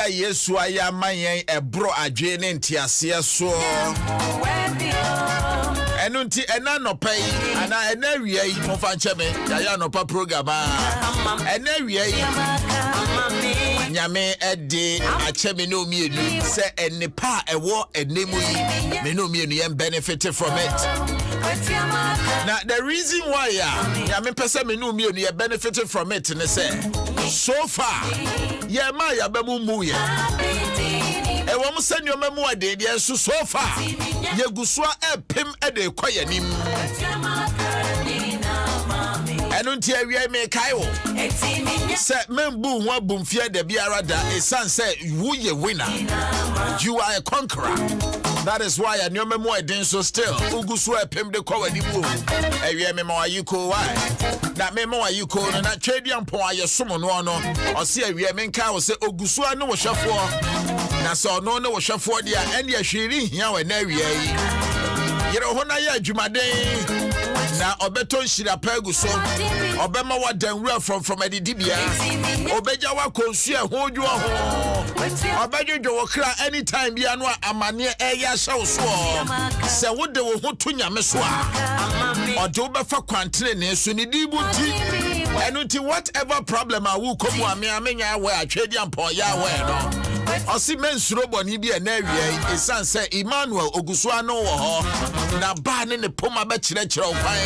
Yesu aya mayen ebro adwe ne ntiase so enunti ena no pay ana ena wiye yi mo fa nche me ya no pa program ena wiye yi nyame ede ache me no mienu se enipa ewo enemu yi me no mienu ye benefit from it. Now the reason why nyame pese me no mienu ye benefit from it ne say so far ye ma ya ba mu ye ewo mo se nyoma mu ade de so far ye gusua epem ede kwayanim enunti awie me kai wo se membu ho abumfia da biara da esan se wo ye winner, you are a conqueror. That is why I nyoma mu ade so still ugusu epem de kwayanim awie me ma yiko why na me ma yiko no na twedi ampon ayesom no no o se awie me kai wo se ogusu anu wo hwefo na so no no wo hwefo dia ene ahwiri hia wa na awie yi yero ho na ya adwumaden na obeto nhira pagu so obema wadanwura from adidibia obeja wa konsu ehudwo ho obejojo wo kra anytime bia no amane eya hyew so se wode wo ho to nyame so a ode obefa kwantere ne so ne dibuti enuti whatever problem a wo komu amenya we atwedi ampo ya we no osi mensuro boni bia na awie esanse Emmanuel Ogusua no wo ho na ba ne poma ba kire kire ofan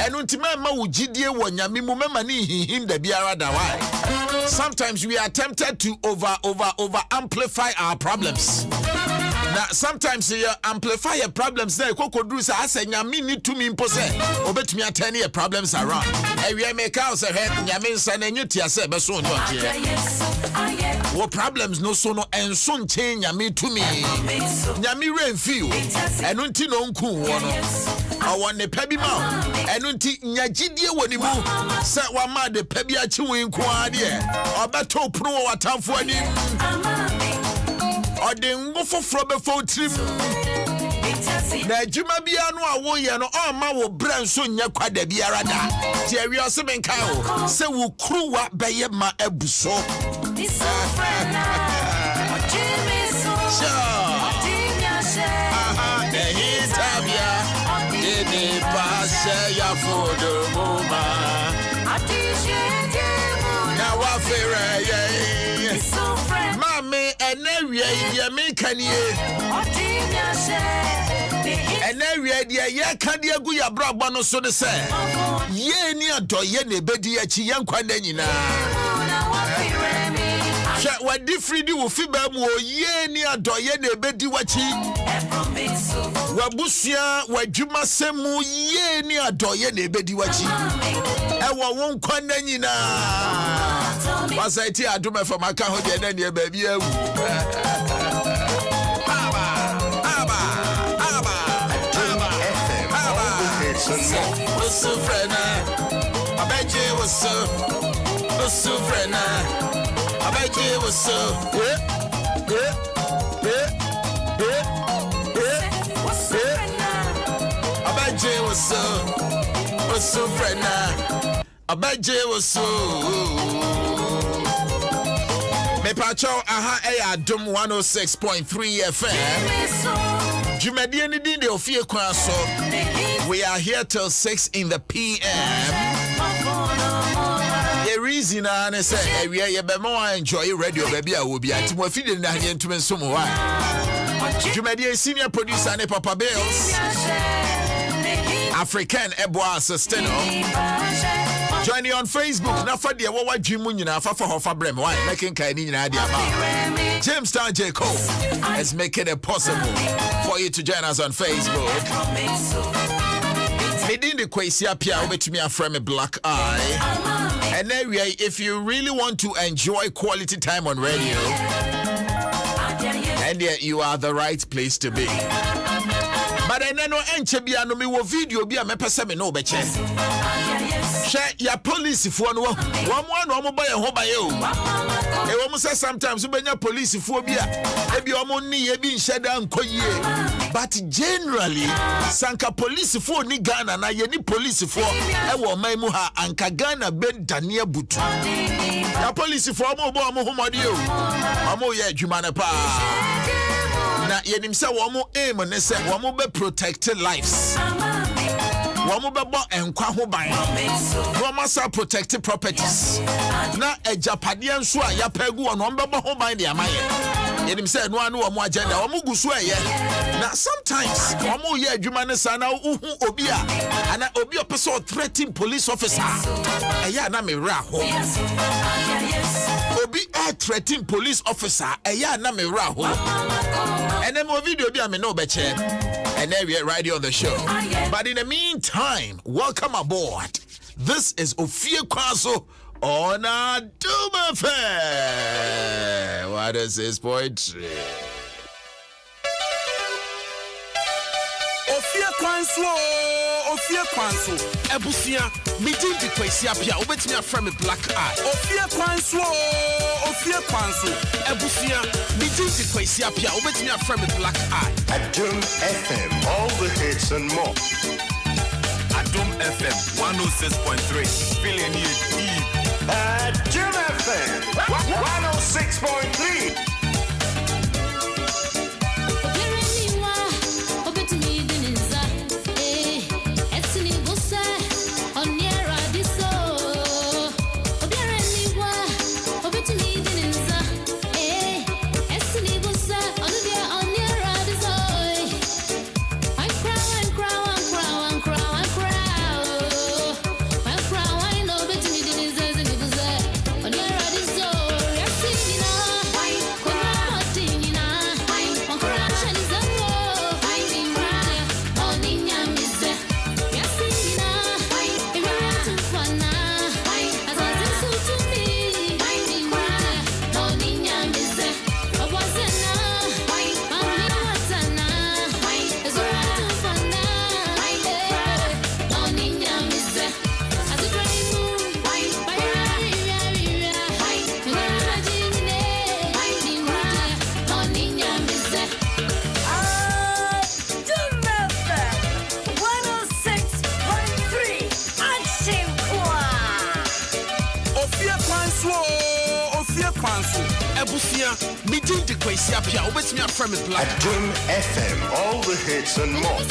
enunti ma wugidie wo nyame mu mema ne hihim da biara da why. Sometimes we are tempted to over amplify our problems. Now sometimes you amplify your problems there kokodru say asa nyame ni tumi mpo say obetumi atani your problems around ewie make out say nyame nsa na nyuti ase be so nyo je wo problems no so no enso nche nyame tumi nyame renfi o enu nti no nku wo no awo ne pa bi ma enu nti nyagidie woni mu say wa ma de pa bi achi wo nku ade obeto pro wo watamfo ani Odingo foforo be fo trim na juma bia no awo ye no o ma wo bra nso nya kwada biara da ti awi ose menka o se wo kruwa beye ma abuso Mame enewie ye menkanie enewie de ye kade agu ya brabo no so de se ye ni adoye na ebedi achi ye nkwanda nyina sha wadi fridi wo fi ba mu ye ni adoye na ebedi wachi wabusua wadwuma semu ye ni adoye na ebedi wachi ewo won nkwanda nyina Wasaiti Adom from aka ho de na ne baabi awu so frena abeje was so frena abeje was so abeje was so frena abeje was so me pacho aha Adom 106.3 FM Jumadi ni din de OfieKwanso. We are here till 6 in the PM. The reason I say we are be more enjoy radio baby I will be at mo feed na here ntumi nso mo wa. Jumadi senior producer ne Papa Bills. African Eboa assistant. Join you on Facebook. Na for the wawa dream nyina fa for hofa brem. Why making kai ni nyina dia ba. James Town J. Cole is making it possible for you to join us on Facebook. Within the QUEISSI APPIAH, which me a frame a black eye. And anyway, if you really want to enjoy quality time on radio, and yet you are the right place to be. But I know enche no me wo video bi a me pese me no be che. Share ya police fo no wo mo ba ye ho ba ye o. E wo mo say sometimes we benya police fo bi a e bi o mo ni ye bi nheda nkoyie. But generally sanka police fo ni Ghana na ye ni police fo e wo man mu ha anka Ghana ben Dania butu. The police for mo bo mo homodio. Amo ye adwuma ne pa. Na yenim se wo mo aim ne se wo mo be protect lives. Wo mo be bo enkwa ho ban. Wo mo sa protect properties. Na ejapade nso a ya pagu wo no be bo ho ban de amaye. Yenim se no anu wo mo agenda wo mo gusu eye. Na sometimes wo mo ye adwuma ne sa na uhu obi a ana obi opeso threatening police officer. Eya na me ra ho. Obi a threatening police officer. Eya na me ra ho. And then more video be no beche. And then we're right here on the show. But in the meantime, welcome aboard. This is OfieKwanso on Adom FM. What is this poetry? OfieKwanso ebusia meeting the QUEISSI APPIAH obetimi afra me black eye OfieKwanso ebusia meeting the QUEISSI APPIAH obetimi afra me black eye Adom FM, all the hits and more. Adom FM 106.3 feeling you deep. Adom FM 106.3. OfieKwanso ebusia meeting the QUEISSI APPIAH obetimi afra me black Adom FM, all the hits and more.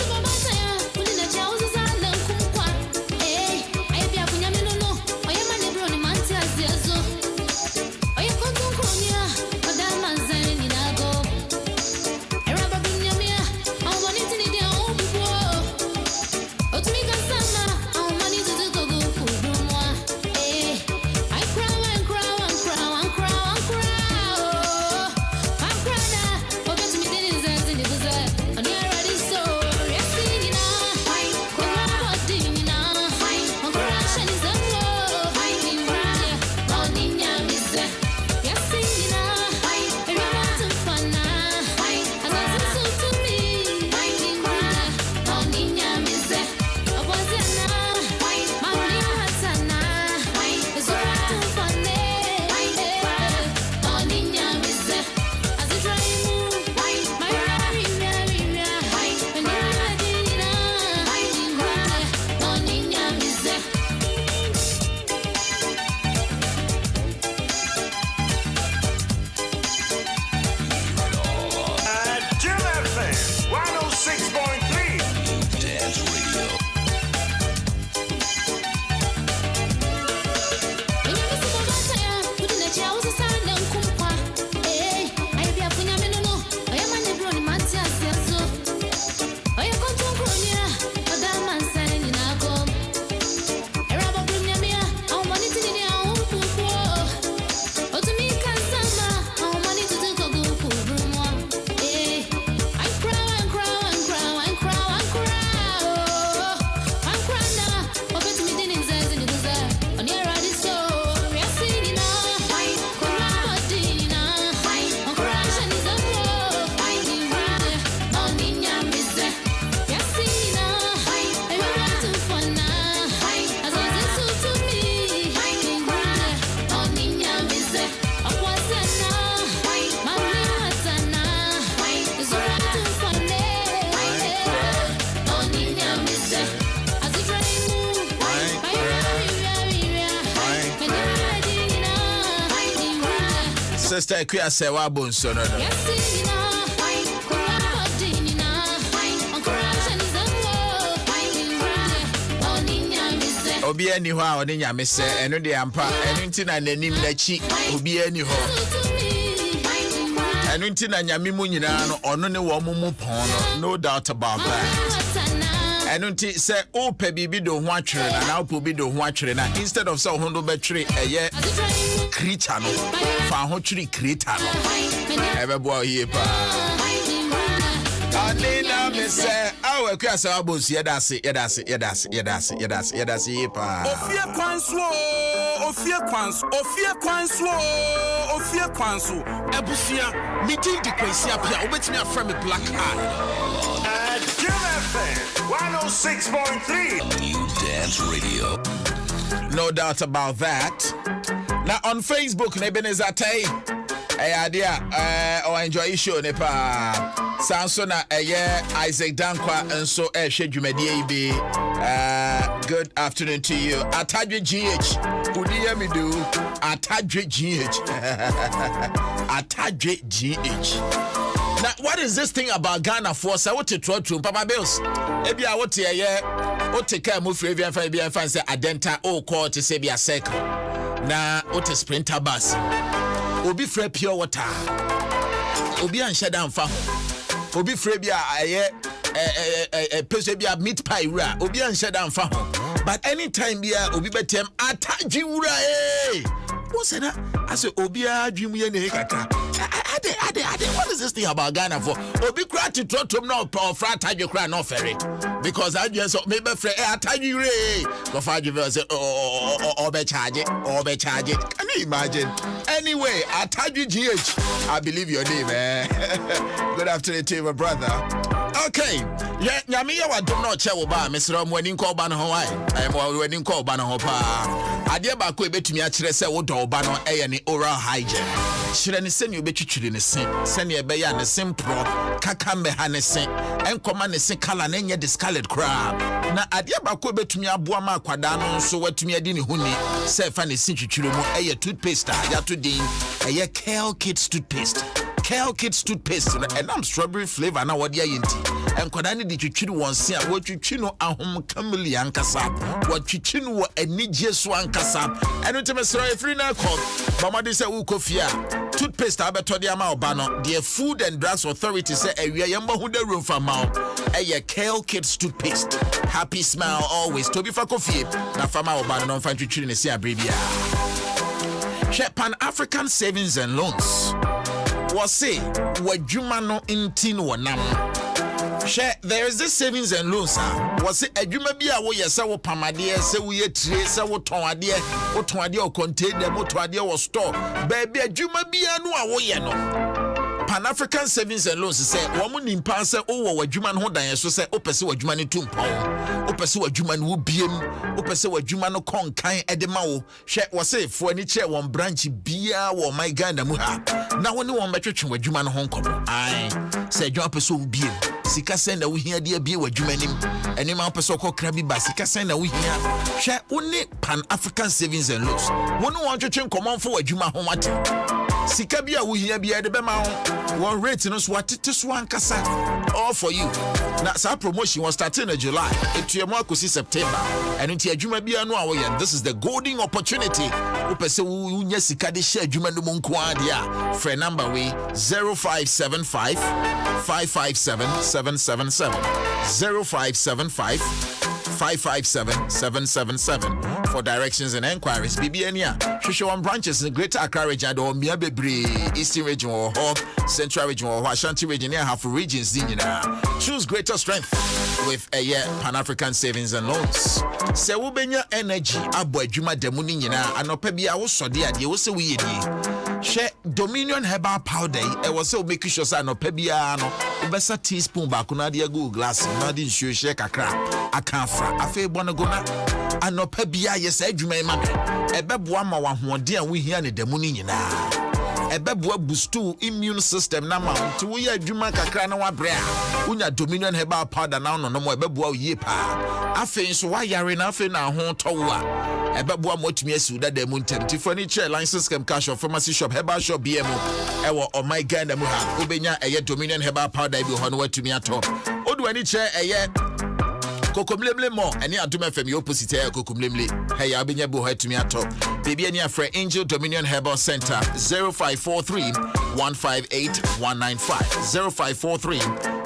Sister QUEISSI APPIAH no. Obi ani ho a oni nyame se eno de ampa eno nti na nanim na chi obi ani ho eno nti na nyame mu nyina no ono ne wo mu pon no doubt about that eno nti se o pe bibi do ho atwere na o pe bi do ho atwere na instead of so ho do be twere eye creature no fa ho twere creator no ebe bo here pa Anina me say, "Oh, QUEISSI APPIAH yedase pa." OfieKwanso. Ebusia, meeting the QUEISSI APPIAH. Obetimi aframe me black eye. Adom FM 106.3. New Dance Radio. No doubt about that. Now on Facebook, Nebenezate. Idea or enjoy show ne pa Sansona Isaac Dankwa and so Shedumedi be good afternoon to you. Atadwe GH. Who do you do? Atadwe GH. Atadwe GH. Now what is this thing about Ghana for? So what to try to Papa Bills? Ebi a what o take care move free and say Adenta o call to say be a cycle. Na what a sprinter bus. Obi free pure water. Obi an shut down fa. Obi free bia person bia meat pie ra. Obi an shut down fa. But anytime bia obi betem ataji wura what's that? I say obi a dream ye ne kaka. Ade. What is this thing about Ghana for? Obi cry to trot no or frat you cry no ferry. Because I just maybe free ataji re. Go for you say or be charge it. Can you imagine? Anyway, Atadwe GH, I believe your name, eh? Good afternoon to you, my brother. Okay, yeah, Nyamiya wa do not chew ba, Mr. Wedding call ban Hawaii. I am wedding call ban hopa. Adia ba ko ebetumi a kire se wo do ba no ne oral hygiene. Kire ne se ne obetwitwire ne se. Se ne ebe ya ne simpro kaka me ha ne se. Enkoma ne se kala na nye discolored crab. Na adia ba ko ebetumi aboa ma akwada no nso watumi adi ne huni. Se fa ne se twitwire mu toothpaste ya to din Kale Kids toothpaste. Kale Kids toothpaste and I'm strawberry flavor na wodi ayenti. Enkoda ne di twitwiri wonse a wotwitwi no ahom kameli ankasa. Wotwitwi no anigye so ankasa. Eno teme sro efri na call. Mama de say ukofia. Toothpaste abeto de ama oba no. The Food and Drugs Authority say awia yemba hu de room for mouth. Kale Kids toothpaste. Happy smile always. Tobi fa kofie. Na fama oba no fa twitwiri ne se abrebia. Pan African Savings and Loans. Was say wajuma no intin wonam. There is this savings and loans. Was say adwuma bia wo yesa wo pamade se wo yetre se wo ton ade o container mo to ade wo store. Baby adwuma bia no a wo ye no. Pan African Savings and Loans say woman in pass o wadwuma no dan so say opese wadwuma ne tumpon opese wadwuma no biem opese wadwuma no konkan edema wo hwe wo say fo ani che won branch bia wo my Ghana mu ha na woni won betwetwe wadwuma no honkom ai say adwuma pese wo biem sika sen na wo hia de bia wadwuma nim enim opese okokra bi ba sika sen na wo hia hwe woni Pan African Savings and Loans woni won twetwe nkomon fo wadwuma ho mate sika bia wo hia bia de be ma one rate no so atete so ankasa all for you. Now sa promotion was starting in July. Etuemo akosi September. And nti adwuma bia no awoye. This is the golden opportunity. Upese wo nya sika de share adwuma no monko adia. Free number we 0575 557 777 0575 557 777 for directions and enquiries. BBNia, Shushawan branches in Greater Accra region or Miabebre, Eastern region or Central region or Ashanti region, half regions. Choose greater strength with a Pan African Savings and Loans. Se wubenya energy abo adwuma demuni nyina anopa bia wo sode ade wo se we share Dominion herbal powder e wo se make sure say anopa bia no obesa teaspoon ba ko na de go glass na de nsuo share kakra aka afra afa ebono go na anopa bia yes adwuma ma ebeboa ma wa hoɔden a wo hia ne demuni nyina Ebeboa boost immune system na ma nti wo ya adwuma kakra na wa bre a unya Dominion herbal powder na no mo ebeboa yie pa afen so wa yare na afen na ho towo a ebeboa motumi asi udada mu ntem ti furniture license chem cash of pharmacy shop herbal shop BM ewo oh my god na mu ha obenya eye Dominion herbal powder bi ho no watumi ato odu ani che eye kokomlemle mo ani Adom FM yo opposite eye kokomlemle hey abenya bo ho atumi ato baby ani afre Angel Dominion Herbal Center 0543 158 195 0543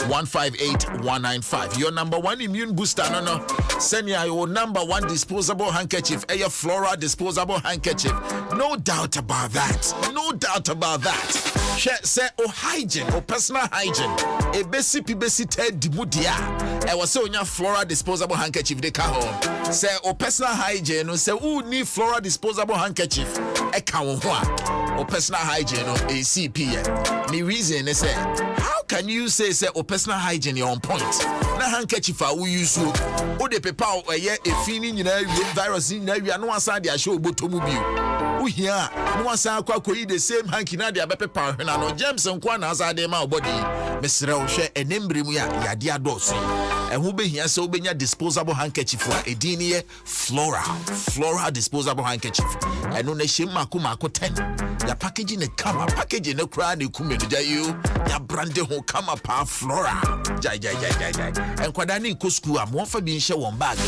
158 195 your number one immune booster no send your number one disposable handkerchief a Flora disposable handkerchief no doubt about that say hygiene or personal hygiene a basic ted dimudia I was so your Flora disposable handkerchief de ka home say personal hygiene say who need Flora disposable handkerchief e ka wo ho a personal hygiene no ACP me reason is say how can you say personal hygiene on point na handkerchief a we use o de paper eye efini nyina wie virus nyina wie no asa de ahye obotomu bi o hia no asa akwakoyi the same hanky na de abepepa hwena no James nkwa na asa de ma obody mesre wo hwe enembre mu ya yade adoso ehu be hia se obenya disposable handkerchief a edini ye Flora disposable handkerchief eno na hye mako 10 ya packaging ne kama packaging ne kra ne kumenu jayu ya brande ho kama pa Flora jai enkwada ni ko school am won fa bi nhye won bag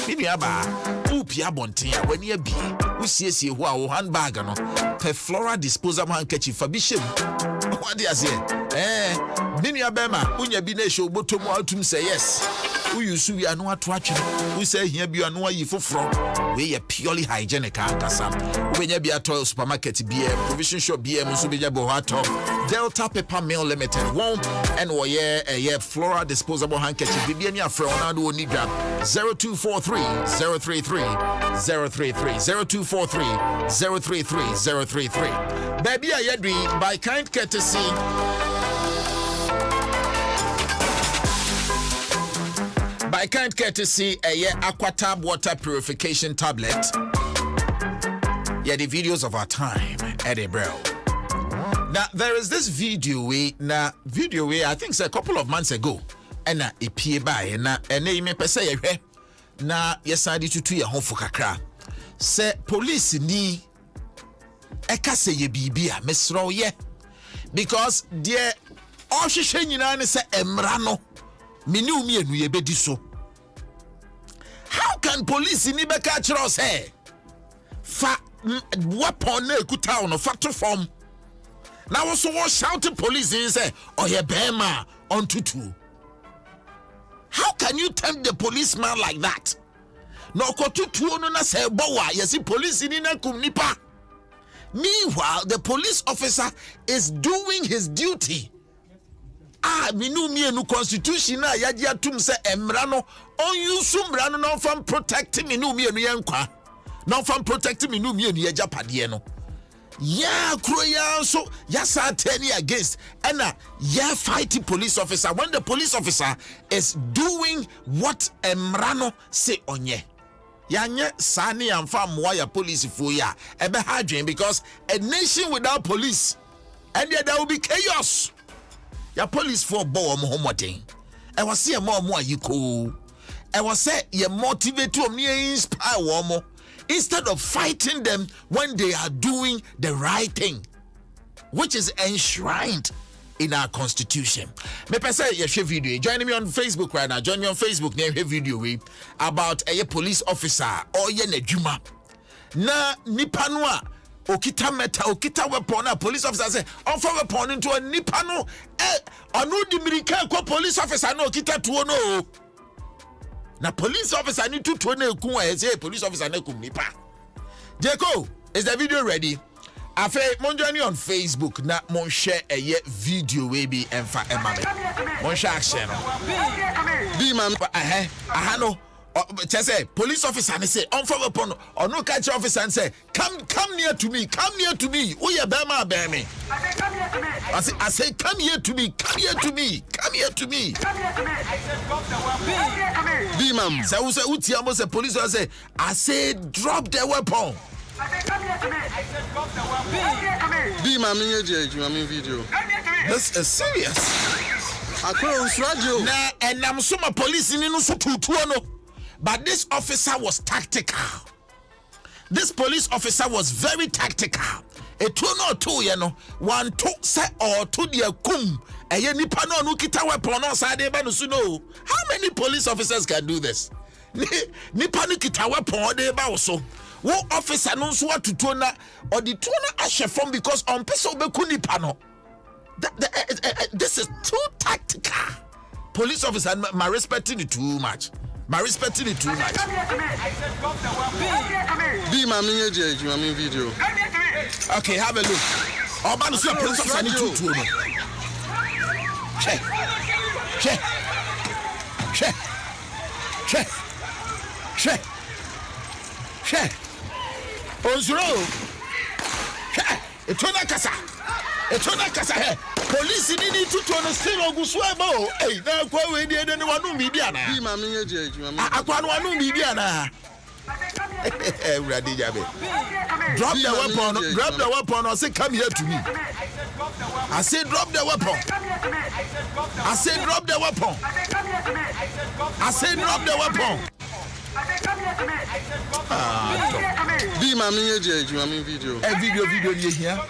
bibi aba upia bonten a wani abi usiesie ho a wo handbag no pe Flora disposable handkerchief fa bi shem what do you say bibi abema unya bi na hye obotomu atum say yes uyusu wi anu ato atwe we say hia bi anu ayi foforo we ye purely hygienic akasa ubenya bi ato supermarket bi provision shop bi so beja bo ato Delta Paper Mill Limited won and wo ye Flora disposable handkerchief bi ani afre ona do oni dwa 0243 033 033 0243 033 033 baby ayedri by kind courtesy I can't get to see a Aquatab water purification tablet. Yeah, the videos of our time, Eddie Bro. Now there is this video I think it's a couple of months ago, and it peer by and name per se na yesadi tutu ya home for kakra. Say police ni eka se ye bibia mesro ye because dear all she nyina say emrano minu mienu ye bedi so. How can police in Ibeka Chros say fa weapon na ekuta on fa to form? Now also was shouting police and say oh yeah bema on tutu. How can you tempt the policeman like that? No kotutu no na say bowa yes police in na kum nipa. Meanwhile the police officer is doing his duty. Minu mienu constitution na yaji atum se emra no on use mra no non from protecting minu mienu yenkwa non from protecting minu mienu ye japade no ya kroya so ya satani against and ya fighting police officer when the police officer is doing what emra no say onye yanye sani amfa moa ya police for ya ebe hadwen because a nation without police and there will be chaos. Ya police for bow homoden. I was see a more yiko. I was say you motivate to me inspire womo instead of fighting them when they are doing the right thing, which is enshrined in our constitution. Me pesa ye share video. Join me on Facebook right now. Join me on Facebook near video about a police officer or ye nedjuma. Na nipanwa okita meta okita weapon a police officer say offer weapon into a nipano anu di mirika ko police officer no okita tuo no na police officer ni tuo na eku a say police officer na kum nipa. Jeko, is the video ready? Afe mon join on Facebook na mon share a video we be emfa emame mon share action be man no say police officer and say on for upon or no catch officer and say come near to me oh yeah bear me I say come here to me be man say who say uti amo say police say I say drop the weapon Be my video. This is serious. Across radio. Nah, and I'm so my police in no. But this officer was tactical. This police officer was very tactical. A 2 or 2, you know, 1 2 say or 2 dia kum. And you nipa no no kita weapon outside there no suno. How many police officers can do this? Nipa no kita weapon there ba so. Wo officer no so to tona or the tona ashe from because on person be ku nipa no. This is too tactical. Police officer, my respecting it too much. My respecting it too much. Be my video. Okay, have a look. Oh, man, so police officer need to no. Check. Ozuro. Etona kasa he. Police need to still oguswebo. Hey, na kwa we dey no wanu mi bia na. Be my video. Akwa no wanu mi bia na. Drop the weapon or say come here to me. I say drop the weapon. I say drop the weapon. I say drop the weapon. Be my video. A video here.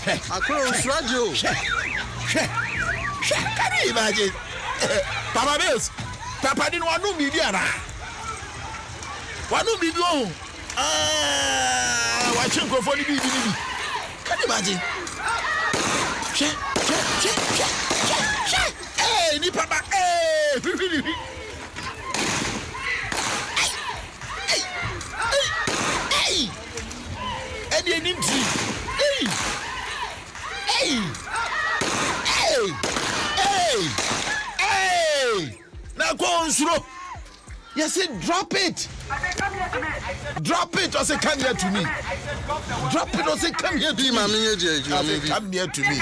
Across radio. Can you imagine? Papa Bills. Papa didn't want to be there. Wanu bibi oh. Watching go for the bibi. Can you imagine? Hey, ni papa. Hey. Hey. And you need to. Hey. Now go on slow. Yes, drop it. Drop it or say come here to me. Drop it or say come here to me. Come here to me.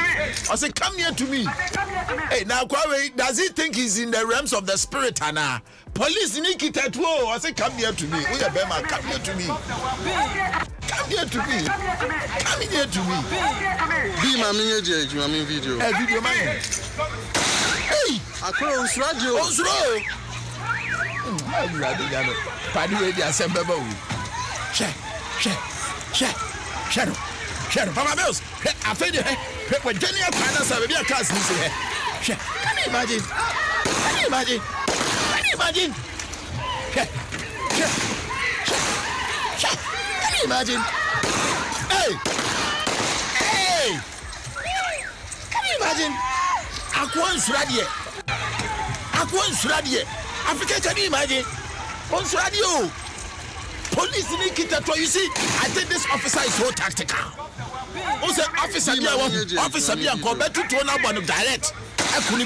Or say come here to me. Hey, now does he think he's in the realms of the spirit, Anna? Police Nikki Tattoo or say come here to me. We are Bema, come here to me. Come here to me. Come here to me. Be my video. Hey, video man. Hey, across radio. I'd rather have Paddy ready assemble. Shadow. Papa Bills. I feel you. When Jenny Panas are a class, can you imagine? Can you imagine? Hey! Can you imagine? Aquans radio. Africa, can you imagine? On radio. Police in Kita, you see, I think this officer is so tactical. Also, officer be and come to turn one direct.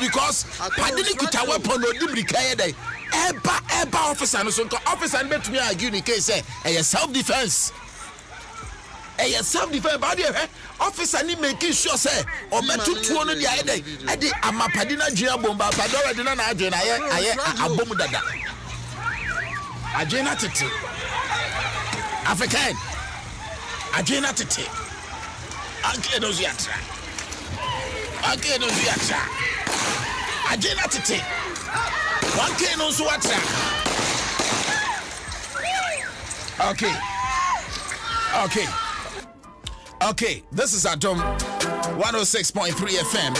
Because I didn't get a weapon or didn't require day. Eba officer, no so officer bet me argue in case a self-defense. Self-defense, but officer need making sure say or bet to turn the idea. I did a mapadina jia bomba, but already not a bomb dada. I jena titi. African. I jena titi. Anke no ziatra. I jena titi. One can also watch that. Okay, this is Adom 106.3 FM.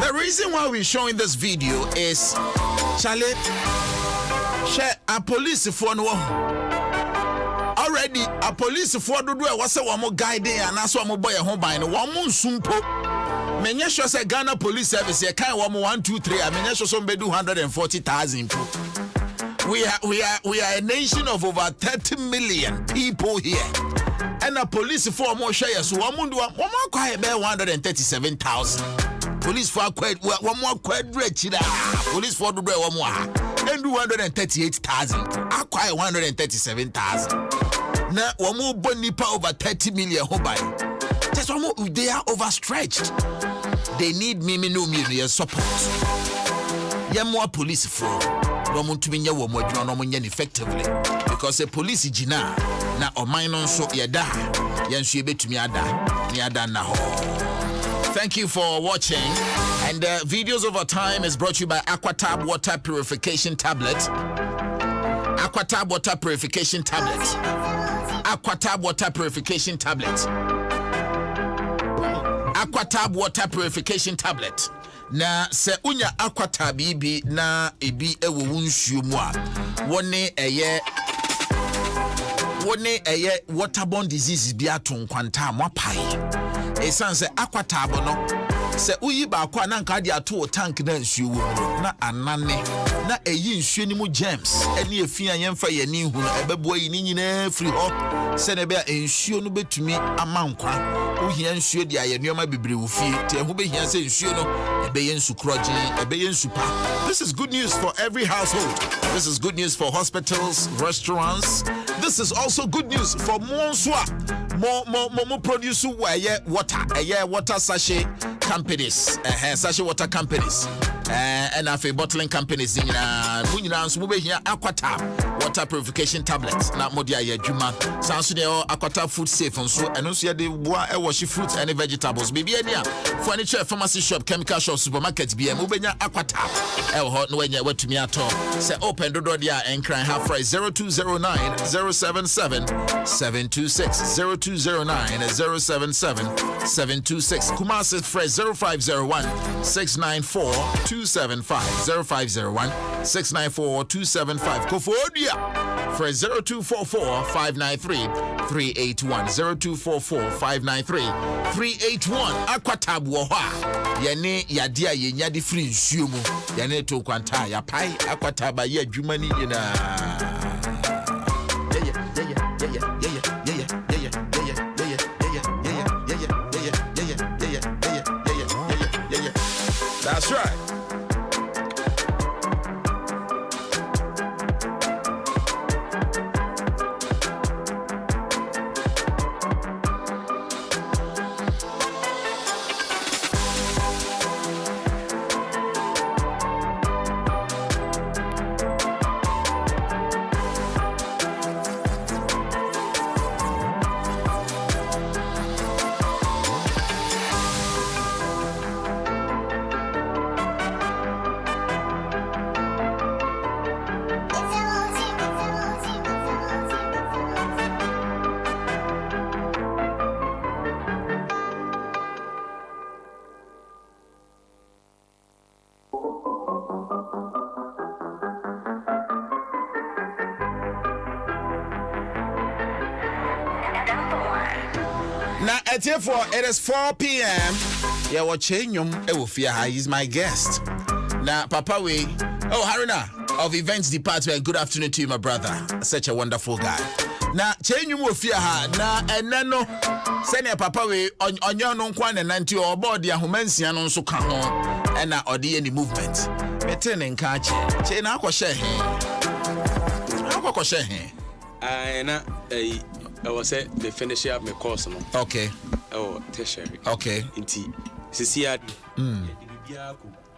The reason why we're showing this video is Charlie, share a police for no already a police for do was a one guy there and that's one boy home by no one moon sumpo. Menya sure say Ghana Police Service here kind 1 2 3. I mean sure some be do 140,000 people. We are a nation of over 30 million people here. And a police for more shares so one more quite 137,000. Police for quite one more quite rich. Police for the one more and 138,000. I quite 137,000. Now one more bonipa over 30 million hobby. That's one more they are overstretched. They need me support. more police for no one to be your woman, no one effectively because the police jina na or mine so yada yan she bet to me ada now. Thank you for watching. And Videos Over Time is brought to you by Aquatab Water Purification Tablet. Aquatab Water Purification Tablet. Aquatab Water Purification Tablet. Aquatab Water Purification Tablet. Na se unya Aquatab ibi na ebi ewo nsuo mu a wone eye waterborne diseases bi aton kwanta amopai. Esan se Aquatab no se uyi ba kwa na nka de ato tank na nsuo wo na anane na eyi nsuo ni mu germs ene efia yemfa ye ni hu no ebebo yi ni nyina free ho se ne be nsuo no betumi amankwa uhia nsuo de aye nneoma bebre wo fie te hu be hia se nsuo no ebe ye nsukroje ebe ye nsupa. This is good news for every household. This is good news for hospitals, restaurants. This is also good news for more produce water sachet companies, sachet water companies, and a bottling companies in Aquatab water purification tablets. Not modia ye juma. Sounds to Aquatab food safe and so and also the wash fruits and vegetables. Baby furniture, pharmacy shop, chemical shop, supermarkets, BM Ubenya Aquatab. Hot no when you went to me at all. Say open the door there and cry half price 0209 077 726 0209 077 726. Kumasi fresh 0501 694 275 0501 694 275. Kofodia fresh 0244 593 381 0244 593 381. Aquatab woha yene yadia yenya di free nsuomu yene to kwanta ya pai Aquatab ya adwuma ni nyina. That's right. Now at it is 4 p.m. Yeah, what chenyum Ofia is my guest. Now, Papa we Haruna of Events Department. Good afternoon to you, my brother. Such a wonderful guy. Now, chenyum Ofia na enano senior Papa we on your non kwan and anti or body a humansian on so can and na or the any movement. Metening catch chain aqua share here. I was say the finish up my course no. Okay. Oh, tertiary. Okay. Inti. CCR.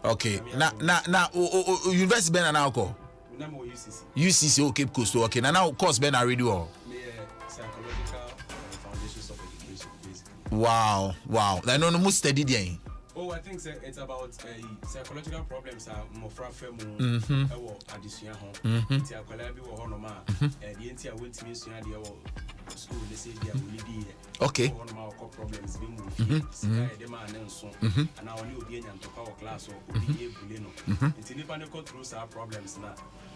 Okay. Now university ben na ko. UCC o Cape Coast. Okay. Now course ben already all. Psychological foundations of education basically. Wow. I know no study there. Oh, I think it's about psychological problems are more frafemu addition home. It's a collabi or honoma. The entire went me to the school, they say they are really okay. One of our problems being moved. And so, and now you be in our class or be able to go through our problems now.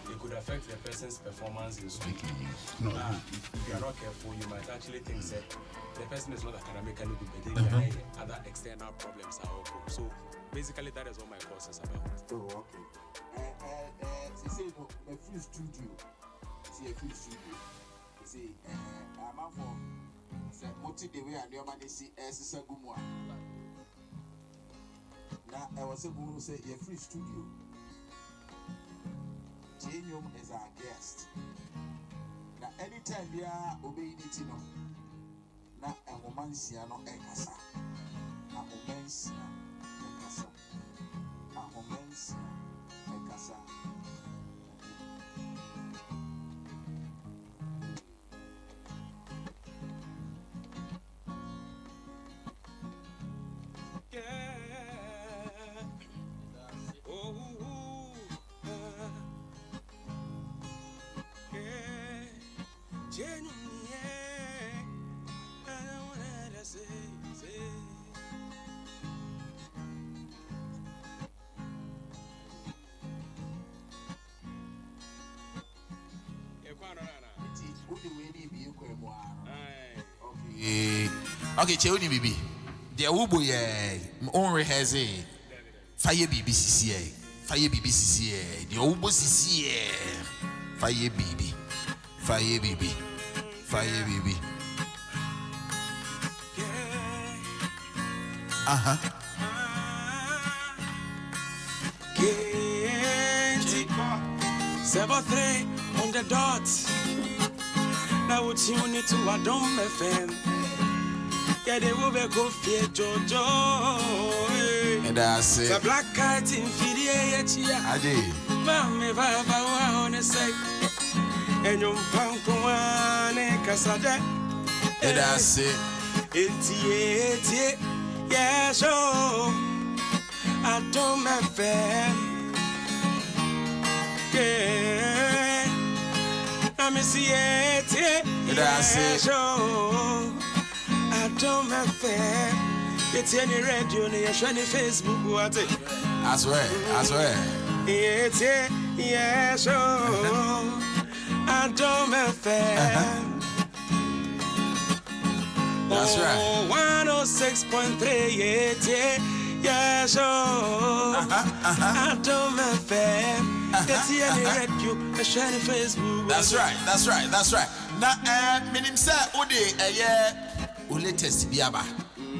It could affect the person's performance in school. If you are not careful, you might actually think that the person is not academically good, but they other external problems are also. So basically, that is what my course is about. Oh, okay. You say a free studio. See a free studio. You see, I'm out for multi the way and your money see as a good one. Now I was able to say a free studio. Genium is our guest. Now anytime we are obeying it, you know. Now a woman's here no ekasa. A woman's ekasa. A woman's kasa. Okay, Cheoni Bibi. The Ubu ye on rehearse. Fire BBC. Fire BBC. The Ubu CC. Fire BB. Fire BB. Fire BB. Uh-huh. 7-3 on the dot. Now what you need to Adom FM. Yeah, they will be coffee Jojo. And I say the black kite in Fidia. I did. Mammy Baba on a sec. And you punk one Casada. And I say 88. Yeah, so Adom FM. Yeah, I'm a CAT. That's it. I don't have fair. It's any radio, it's any Facebook. What it? I swear. It's yeah, so I don't have fair. That's right. 106.3. Yeah, so I don't have fair. That's right. Now, minim say ode latest biaba.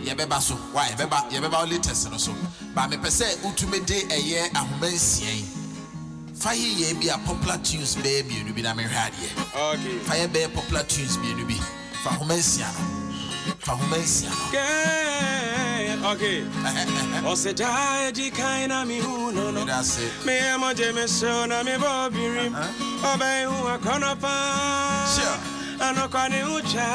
Ye beba so. Why? Ye beba latest no so. But me pese utume de ahomansian. Fire ye be a popular tunes baby you be na me hwade ye. Okay. Fire be popular tunes be you be. Fa ahomansian no. Okay. Oseda di kaina mi huno no. That's it. Me amo jeme so na me bobirim. Obai hu akona pa. Sure. Anokwane ucha.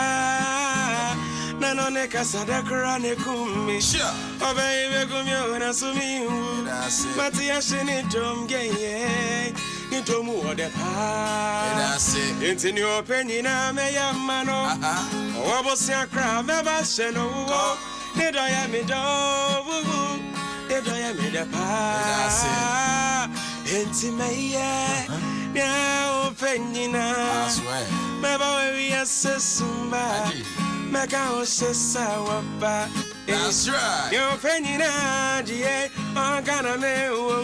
Na no ne kasada kra ne kumi. Sure. Obai be gumi ona sumi hu. That's it. Mati ashini tom geye. Ni tomu ode pa. That's it. Intini openi na me yamano. Wabosia kra beba sheno. Nedoya me do, nedoya me de pa. Enti me ye, now penina. I swear. Me ba we asesumba, me ka o sesa wapa. That's right. Yo penina die, on kana me wo.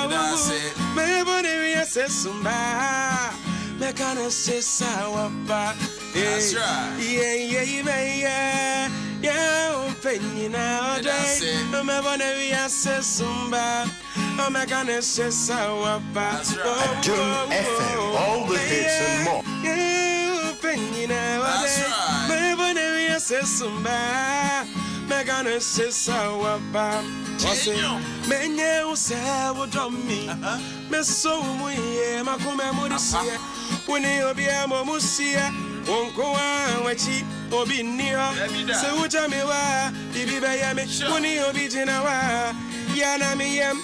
That's it. Me ba we asesumba, me ka no sesa wapa. That's right. Yeah. Yeah, penina day. I'm a bonavia sesumba. I'm a gonna say sawapa. Adom FM, all the hits and more. Yeah, penina day. My bonavia sesumba. I'm gonna say sawapa. Menye usawo domi. Meso muye makume mudisia. Wuni obiamo musia. Wonkoa wachi obi niho se uja mewa bibi baya me woni obi jina wa ya na me yam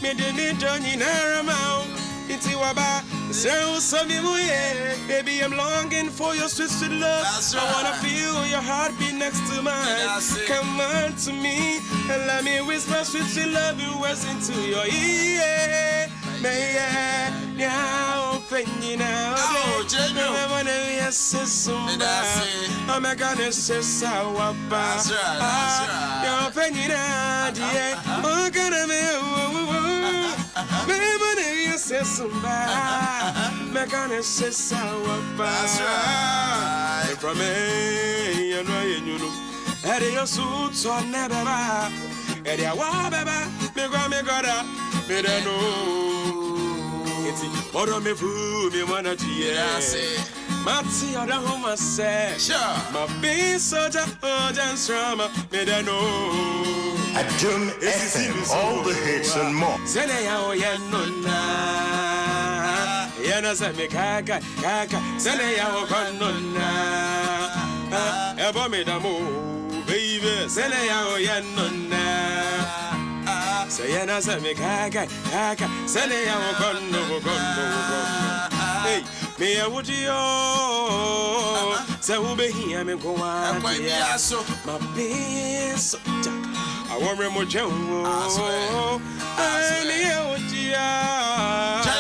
me de ni doni na ramao inti waba se so mi muye baby I'm longing for your sweet sweet love. That's right. I wanna feel your heartbeat next to mine. Come on to me and let me whisper sweet sweet love words into your ear. Me now penina I'm a gonna say sawapa. You're penina, dear. I'm gonna be say sumba. Megana say sawapa. From me, you know. Eddie, your suits on never. Eddie, I want me gotta. Me don't know. It's what me fool me wanna do. Matty, I don't home say. Sure. My big soldier, oh, dance drama. Me don't know. Adom FM, all the hits and more. Senaya o yanuna. Yana sami kaka. Senaya o kanuna. Ebo me damo, baby. Senaya o yanuna. Sayana sami kaka. Senaya o kono. Hey, me a wujio. Say who be here me go on. My best. I want more jungle. Join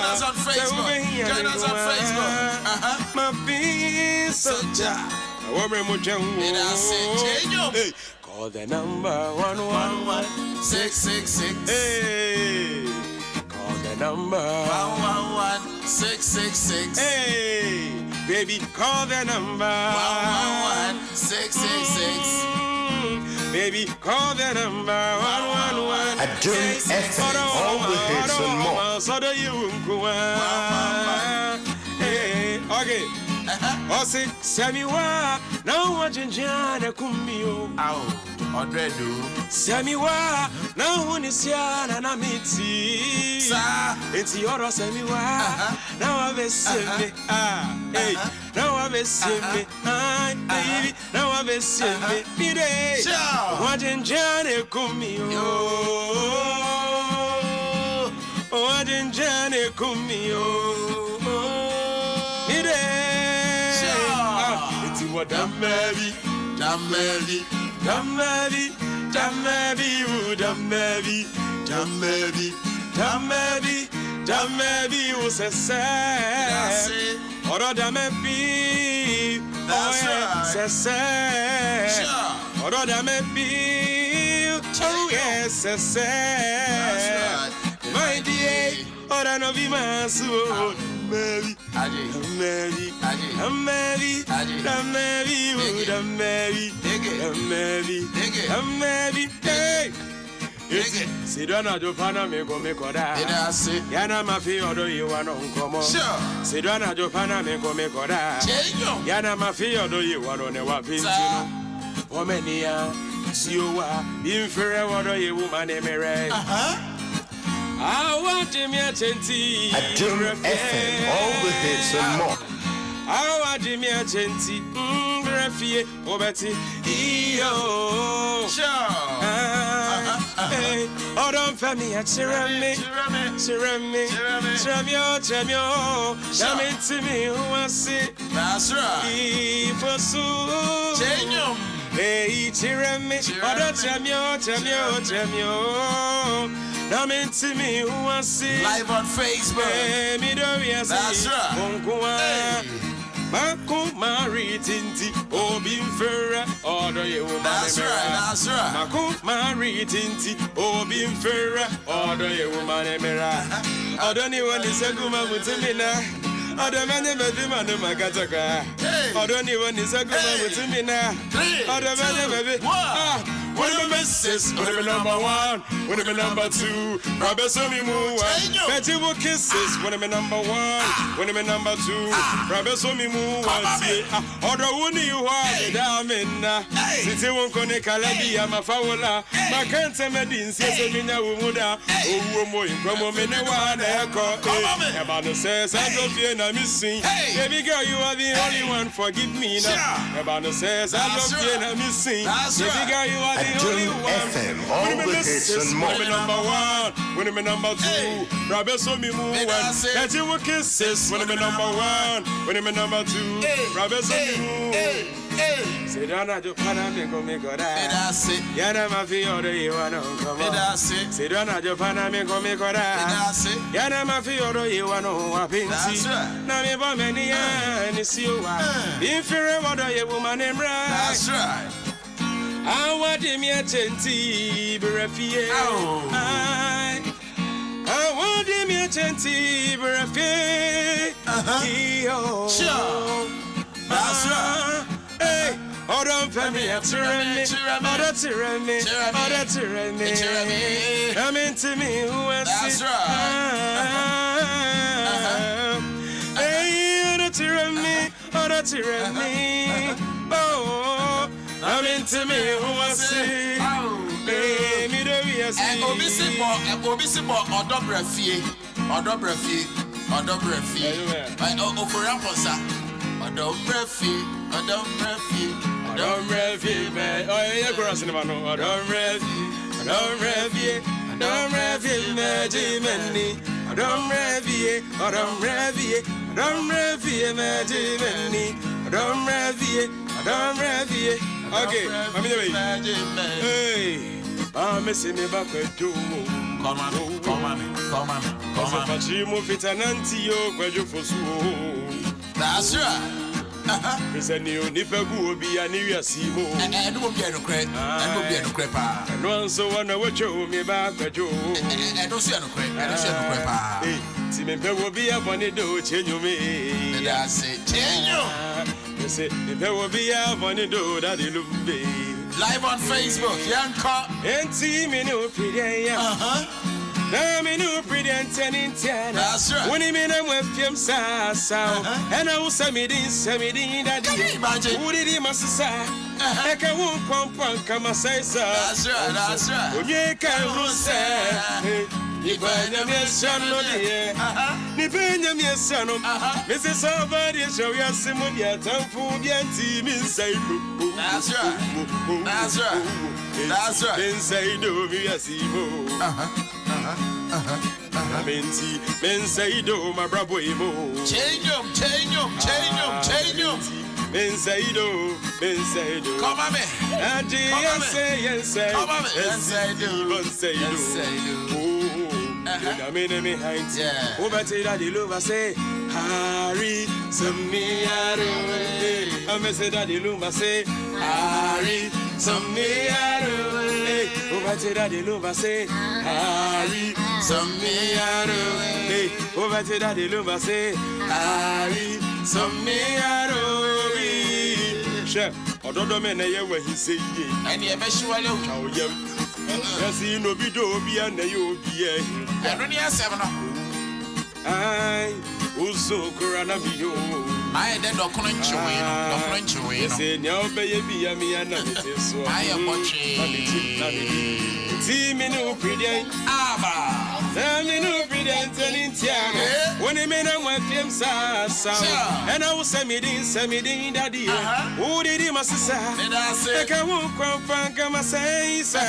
us on Facebook. My best. I want more jungle. Hey, call the number 111666. Hey, call the number 111666. Hey. Baby, call the number 111666. Baby, call the number 111. Adom FM, all the hits and more. So do you hey, okay. Ose, Sammy wa, now watching Jana Kumbio. Ow, Odredu. Sammy wa, now one is Yana Namiti. Sa, it's your Sammy wa, now I've seen me. Hey, now I've seen me. Baby, now I've seen me. Today, watching Jana Kumbio. Watching Jana Kumbio. Damn baby, who says say, or damn baby, that's right, say, or damn baby, oh yes, say, my dear, or I know be my soul. Mary, I'm married. Hey, sit down at your pana, me go me koda. Yana Mafi, although you want to come on. Sit down at your pana, me go me koda. Yana Mafi, although you want to know what is. Womania, see you are in fair, what you woman, Emery. I want him yet, Adom FM, all the hits and more. I want him yet, Refie, Obeti, Eo. Hey, Adom Family at Ceramic, Tremio, Damn to me, who wants it? That's right. For so, hey, Ceramic, Other Tremio. Now to me who wants see live on Facebook. That's right. Mako Mari Tinti, Obin Ferra, order you. That's right. Mako Mari Tinti, Obin Ferra, order you, woman Emera. I don't know what is a good man with Mina. I don't know man of my cataka. I don't know what is a good man with Mina. I don't know. When the missus, when the number one, when the number two, Robert Somi Moo, Betty will kisses, when the number one, when the number two, Robert Somi Moo, order one you are, Damina, City won't connect Calabia, Mafaula, Macanta Medin, Sessamina Umuda, Umo, Como Menewa, Echo, Abano says, I don't fear no missing. Baby girl, you are the only one, forgive me now. Abano says, I don't fear no missing. Baby girl, you are Adom FM, all the hits and more. When number one, when number two, Robert Somi Moo, that you will kisses. When number one, when number two, Robert Somi Moo. Say down at your pana, me go that. Yana Mafi, order you want to come on. Say down at your pana, me go that. Yana Mafi, order you want to wapin. Now me bomb any and it's you. If you're a water, you woman named right. That's right. I want him yet, Refie. I want him yet, Refie. Sure. That's right. Hey, Adom Family at Tyranny. Come into me, who wants it? That's right. Hey, Adom Tyranny. Oh. I'm into me, who I say, baby, yes. Obisibo odobrafie. Oforamposa. Odobrafie. Man. Oh, yeah, crossing the man. Odobrafie, Magimani. Odobrafie, Magimani. Okay, I'm in the way. Hey, I'm missing me back with you. Come on. That's right. It's a new nipper will be a new Simo. And will be a credit. And will be a credit. And once so one will show me back with you. And don't see a credit. Timber will be a bonny do, change me. That's it. Change you. You say, there will be a bonny do that it will be. Live on Facebook, young cop. And see me no pretty. I'm in a pretty and ten. That's right. When he made a web film, and I was a meeting, that imagine. Who did he must say? I can't come and say, sir. That's right. When you can't say, if I am your son, if I am your son, Mrs. Somebody show you some of your tongue food and team inside. That's right. Inside of you, Men say do my bravo emo. Change them. Men say do. Come on, man. And say. Come on, man. Yes, I mean, behind you. Over to that, you love, I say, Harry, some me, I say that, you love, I say, Harry, some me, over to that, you love, I say, Harry, some me, over to that, you love, I say, Harry, some me, Chef, or don't mean where he say, and you measure how you. Yes, you know, be do be and you be a. And only a 7. I also Corana be you. I then don't crunch away. Say, now, baby, I am so. I am watching. See me no pretty. Tell me no pretty and telling Tiana. When he made a wife, him, and I was send me in daddy. Who did he must say? I can't walk from come say, sir.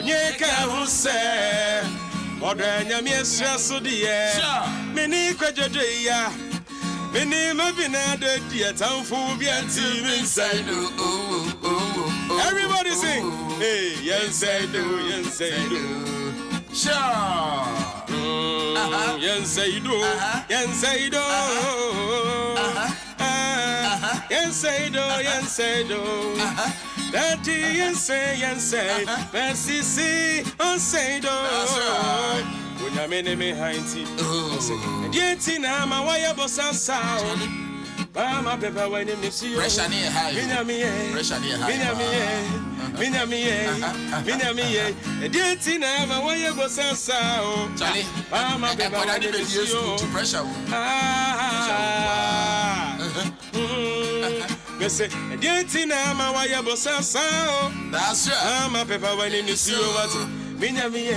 You can't say. Or then you miss so dear. Many quadria. Many moving at the dear town for be a team inside. Everybody sing. Hey, yes, I do. Sure. Yes, I do. Yes, I do. Yes, I do. That yes, Mercy, see, say do. When I'm in behind you, yet in my wire boss and sound. Mama, Pepper, when you see you, pressure near high. Minami, yet in my wire boss and sound. Charlie, Mama, Pepper, when you see you, to pressure. Say, yet in my wire boss and sound. That's right. Mama, Pepper, when you see you, what? Minami,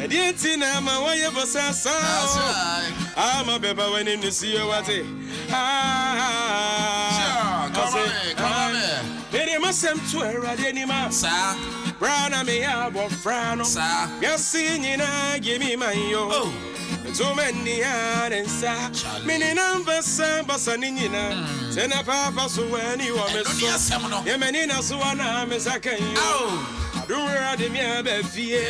Dientina, my way of a sasa. I'm a baby when you see you what it. Come on. They must send to a radinima, sir. Brana me have a frown, sir. Yes, singing, give me my yo. So many and sa. Many numbers, Bassanina. Send a papa so when you are Miss Yemenina Suana, Miss Akan. I don't read me a fear.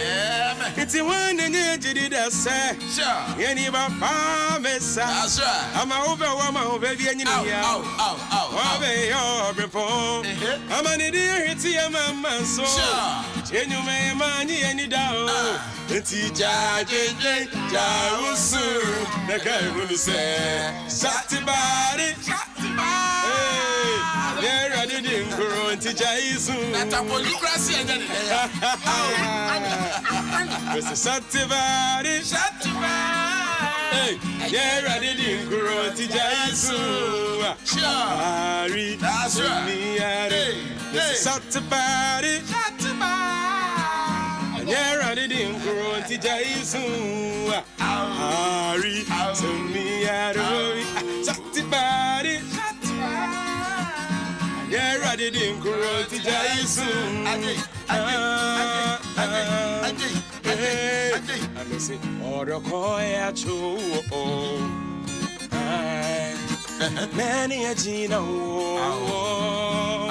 It's a one and you did a say. Any papa, Miss. I'm over, baby, and you know. I'm an idiot, it's your mamma, so. Genuine money, any down. It's the guy will say, Shati body, hey, there I didn't grow into Jaisu. That's a polycracy again. Mr. Shati body, Yeah, ready to grow to Jaisu. Ari, That's right. Hey, hey. Shut about it. Yeah, ready to grow to Jaisu. Ari, to me, Ari, shut about it. Yeah, ready to grow to Jaisu. I say, oh, the coy, many a Gina.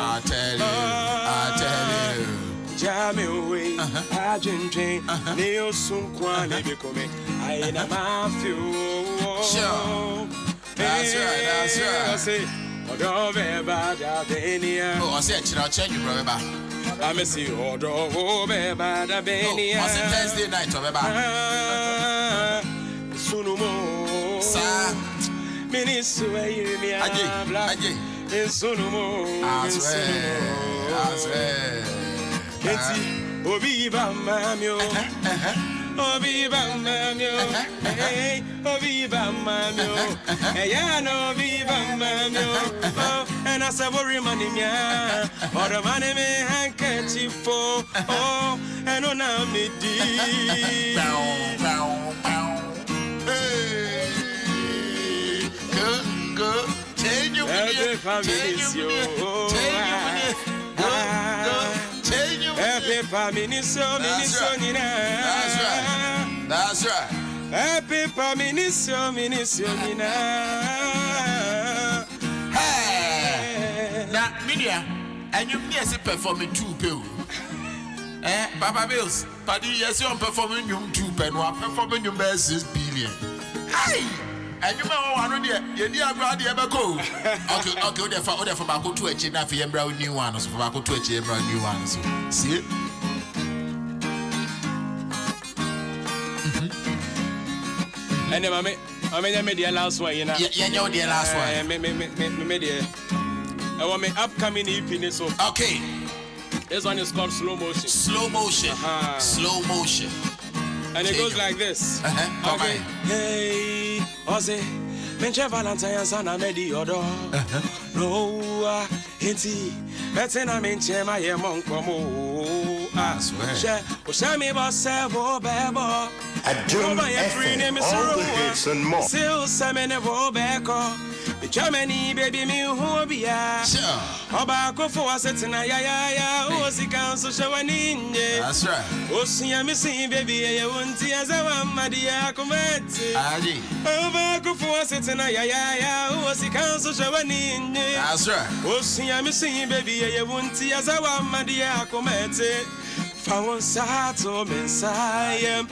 I tell you. Jam away, I drink, Neo soon quite becoming. I am a Sure. That's right. I say, oh, I said, I'll change you, brother. I may see order over bad Albania. Was it Thursday night, brother? Sunumo. Sir. Ministry, me a black. Sunumo. I swear. Keti, Obiba Mamio. Obiba Mamio. Hey, Obiba Mamio. Hey, I know Obiba Mamio. And I said, worry money, yeah. Or the money may handkerchief for. Oh, and on a midi. Hey, good. Change your Happy family, so many sonina. That's right. Happy family, so many sonina. Hey, now, Minia, and you yes, performing 2 pills. Papa Bills, Paddy, yes, you're performing you 2 pen, or performing your best 6 billion. Hey! And you know, one day, you dear brother, ever go. Okay, therefore, I go to a chin for your brown new one, so I go to a chin brand new one. See it? And then, I made the last one, you know. Yeah, you're the last one. I want me upcoming EP. So, okay. This one is called Slow Motion. Slow motion. Slow motion. And it goes like this. Okay. Hey, Ozzy, Menche Valentine's and I made the other. No, Hinty, Betina Menche, my monk, I swear. Shami was Savo Bebo. Adom FM, all the hits and more. Still, Samene Bobeko. The Germany baby me who be ya. Sure. Obako for us at ya. OfieKwanso shawani. That's right. Osia missing baby, I won't see as I want my dear comete. Adi. Obako for us at ya. OfieKwanso shawani. That's right. Osia missing baby, I won't see as I want my dear comete. Found Sato Messiah.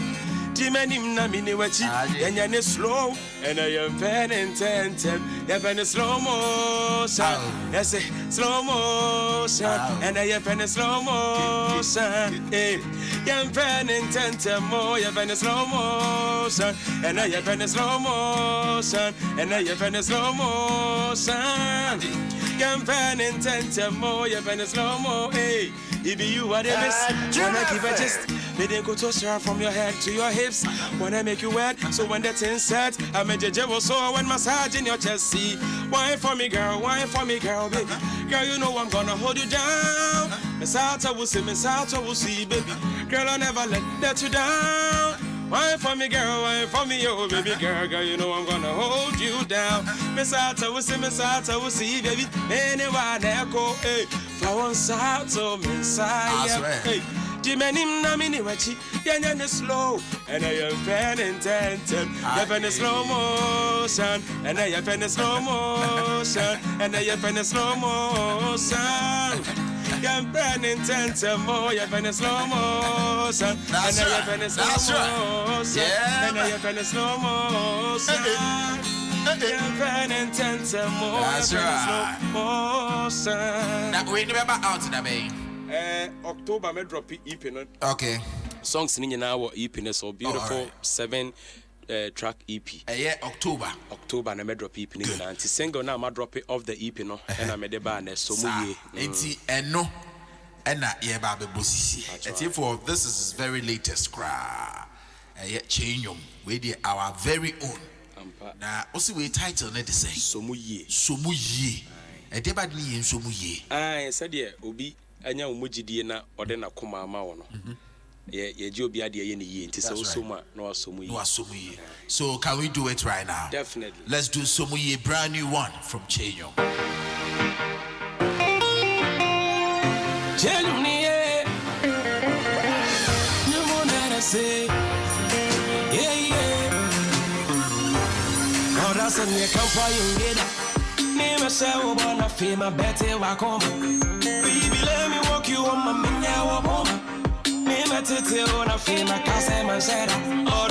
Timanim na mini wachi, and slow, and I am pen and tentem, you're slow motion, yes, slow motion, and I am slow motion, eh, young pen and tentem, more, you're slow motion, and I am slow motion, and I am slow motion, young pen and tentem, more, you're slow mo, eh, if you are the best, when I give a just. They didn't go to share from your head to your hips. Wanna make you wet, so when the thing set, I made your jewel so when massaging your chest. See, wine for me, girl, baby. Girl, you know I'm gonna hold you down. Miss Alta will see, baby. Girl, I'll never let you down. Wine for me, oh baby girl, you know I'm gonna hold you down. Miss Alta will see, baby. Anyone echo, hey, for one side, so Messiah, hey. Jimenim na mini wachi, yanyan slow, and I am pen and tentem, you're slow motion, and I am slow motion, and I am slow motion. You're pen and tentem, oh, you're slow motion, and I am slow motion, and I am slow motion. You're pen and tentem, oh, slow motion. Now, we never out in the main. October me drop EP no. Okay. Songs ni nyina wo EP no so beautiful right. 7 track EP. October na me drop EP ni nyina anti single na ma drop off the EP no and I me de ba na so mu ye. Enti eno na ye ba be bosisi. Enti for this is very latest cra. Chenyum we dey our very own Na also we title net the same. Somu ye. A debate in Somu ye. I said, yeah, Obi, and young Mujidi na Odena Kuma Maono. Yeah, Jobia, the Yen, it is also no Somu ye. So, can we do it right now? Definitely. Let's do Somu ye, brand new one from Chenyo. Say, yeah. Oh, that's a new campaign. Name a show on a fame, I bet it walk home. Baby, let me walk you on my minya home. Name a titty on a fame, I can't say my shadow. Oh,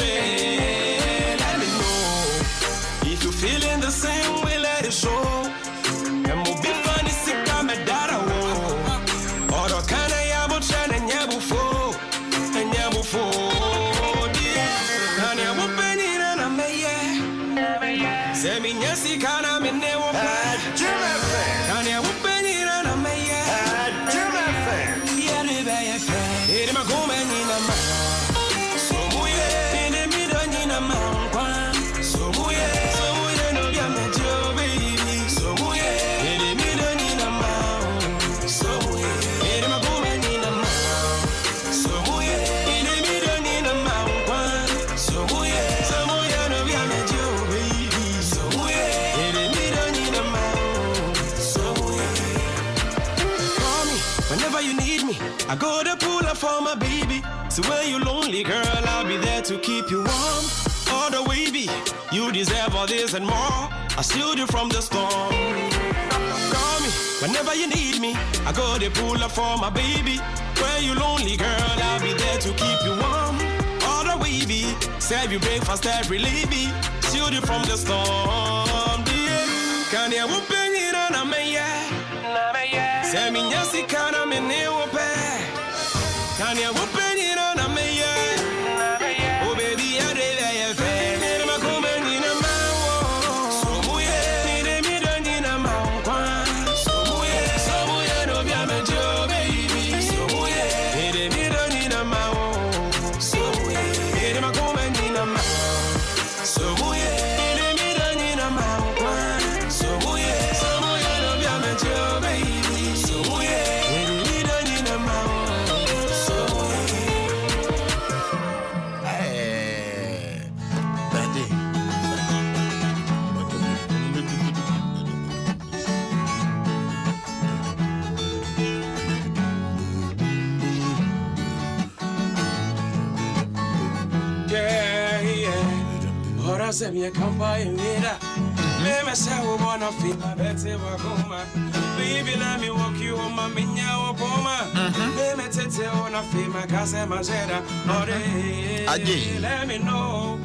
let me know if you're feeling the same way, let it show. And we'll be funny, sick, I'm a data. Or the kind of yabo chan and yabo fo. And yabo fo. Seminyasi kana minewo pa Kanya wupenira na meye Yere beye fe Ere magome nina ma Somuye Ene mido nina ma nkwa Somuye no bia mejo baby Somuye Ene mido nina ma Somuye Ere magome nina ma Somuye Ene mido nina ma nkwa Somuye no bia mejo whenever you need me, I go to pull up for my baby. So when you lonely, girl, I'll be there to keep you warm. All the way, be you deserve all this and more. I shield you from the storm. Call me whenever you need me. I go to pull up for my baby. When you lonely, girl, I'll be there to keep you warm. All the way, be serve you breakfast every lady. Shield you from the storm. Can you open it on a man? Seminyasi kana minewo pe Kanya wupeni na meye Oh baby ya de fe Nere makome nina mawo Somuye Nere mido nina mankwa Somuye no bia mejo baby Somuye Nere mido nina mawo Somuye Nere makome nina mawo Somuye Nere mido nina mankwa Somuye no bia mejo baby Say me a campaign leader. Let me say we wanna feel my better wakoma. Baby, let me walk you on my minya wapoma. Let me tete on a feel my casa majera. Let me know.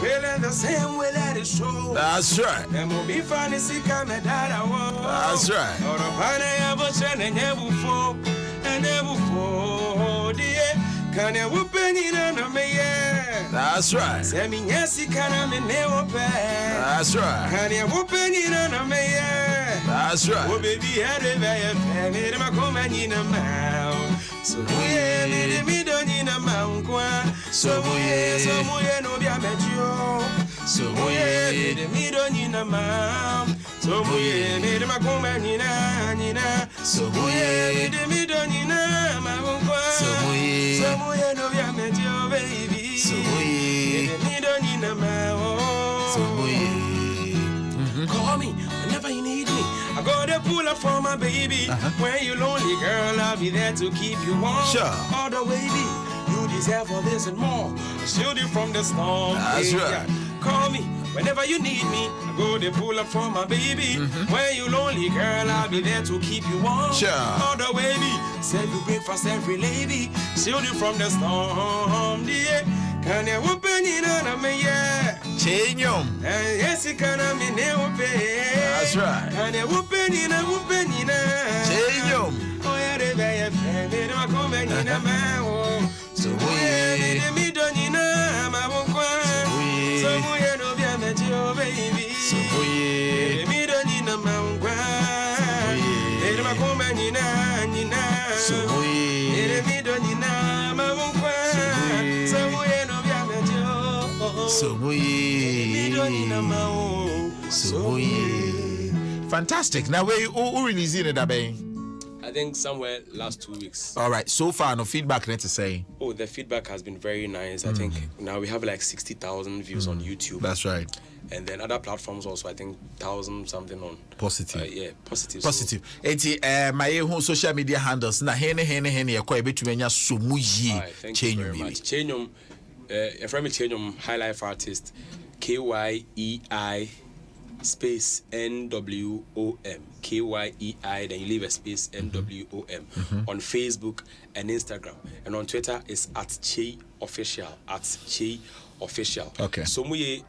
Feeling the same way, let it show. That's right. And we'll be funny, see, come and that. That's right. Or a pane ever send and never fall. And never fall, dear. Can you open it on me? That's right. Seminyasi kana minewo pe That's right. Can you open it on me? That's right. Oh baby, ere beye fe Nere makome nina mao Somuye, nere mido nina mankwa Somuye no bia mejo Somuye, nere mido nina mao Somuye, nere makome nina Somuye, nere mido nina mankwa Somuye no bia mejo baby Call me whenever you need me. I go to pull up for my baby. When you're lonely, girl, I'll be there to keep you warm. Sure. All the way, you deserve all this and more. I'll shield you from the storm. That's right. Call me whenever you need me. I go to pull up for my baby. When you're lonely, girl, I'll be there to keep you warm. Sure. All the way, serve you breakfast every lady. Shield you from the storm. Can you open it on me? Chenyo. Yes, you can. That's right. Can you open it? Chenyo. Oh, yeah, they be a friend. They don't come in a man. So, we don't know my own question. So, we no be a metro baby. So, we don't need a mountain. They don't come in a nina. So, we don't need a mountain. So, we no be a metro. Fantastic. Now, where you releasing it, Abe? I think somewhere last 2 weeks. All right. So far, no feedback. Let's say. Oh, the feedback has been very nice. I think now we have like 60,000 views on YouTube. That's right. And then other platforms also, I think 1,000 something on. Positive. Yeah, positive. Positive. My own social media handles. Na hene yakwa betumenya somuyi. Thank you very much. Chenyum, from Chenyum High Life Artist, KYEI space NWOM. KYEI, then you leave a space NWOM on Facebook and Instagram, and on Twitter is @CheOfficial @CheOfficial. Okay. So we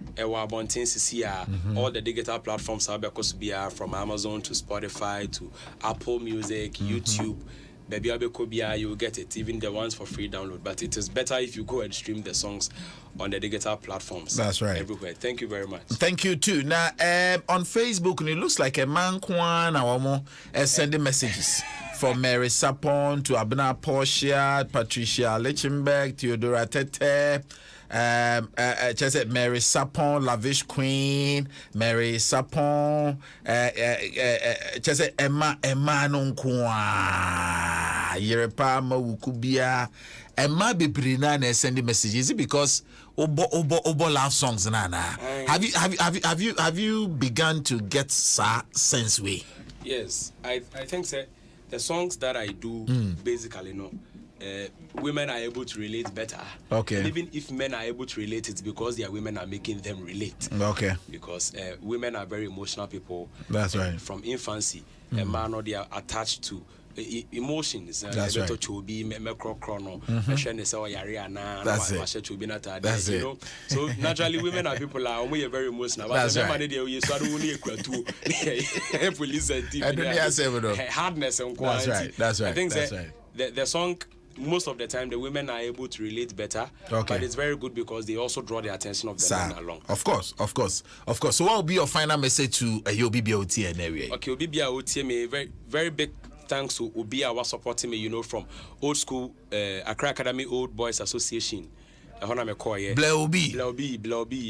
all the digital platforms are because from Amazon to Spotify to Apple Music, YouTube. Baby Abekobia, you will get it, even the ones for free download. But it is better if you go and stream the songs on the digital platforms. That's right. Everywhere. Thank you very much. Thank you too. Now, on Facebook, it looks like a man sending messages from Mary Sapon to Abna Portia, Patricia Lichtenberg, Theodora Tete. Mary Sapon, Lavish Queen, Mary Sapon, Emma Nunkwa, Yerepa Mawukubia, Emma Bibrina and sending messages because Obo love songs nana. Have you begun to get sense way? Yes, I think so. The songs that I do basically women are able to relate better. Okay. And even if men are able to relate, it's because their women are making them relate. Okay. Because women are very emotional people. That's right. From infancy, a man or they are attached to emotions. That's right. That's it. That's it. So naturally, women are people are very emotional. That's right. Hardness and quality. That's right. I think that's right. The song, most of the time, the women are able to relate better. Okay. But it's very good because they also draw the attention of the men along. Of course. So what will be your final message to OBBOT and area? Okay, OBBOT, me very big thanks to Obi was supporting me, from old school Accra Academy Old Boys Association. Bleobi.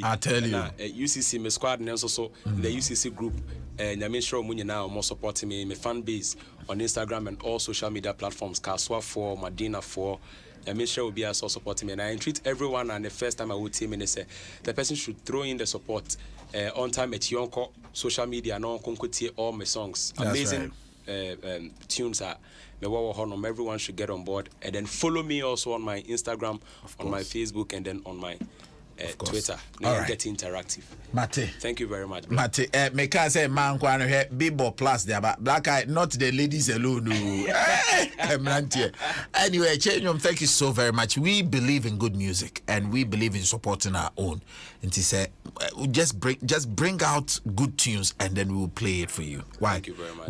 I tell you. UCC, my squad, and also the UCC group. And I'm sure now more supporting me, my fan base on Instagram and all social media platforms. Kaswa 4, Madina 4. I'm sure will be also supporting me. And I entreat everyone. And the first time I would team and say the person should throw in the support on time at Yonko social media and all my songs. That's amazing. Right. Tunes are everyone should get on board and then follow me also on my Instagram, on my Facebook, and then on my Twitter. Now right. Get interactive. Mate. Thank you very much. Mate, me can say man kwano here Billboard Plus there, but Black Eye, not the ladies alone. Anyway, Chenyum, thank you so very much. We believe in good music and we believe in supporting our own. And he said, just bring out good tunes and then we will play it for you. Why? Thank you very much.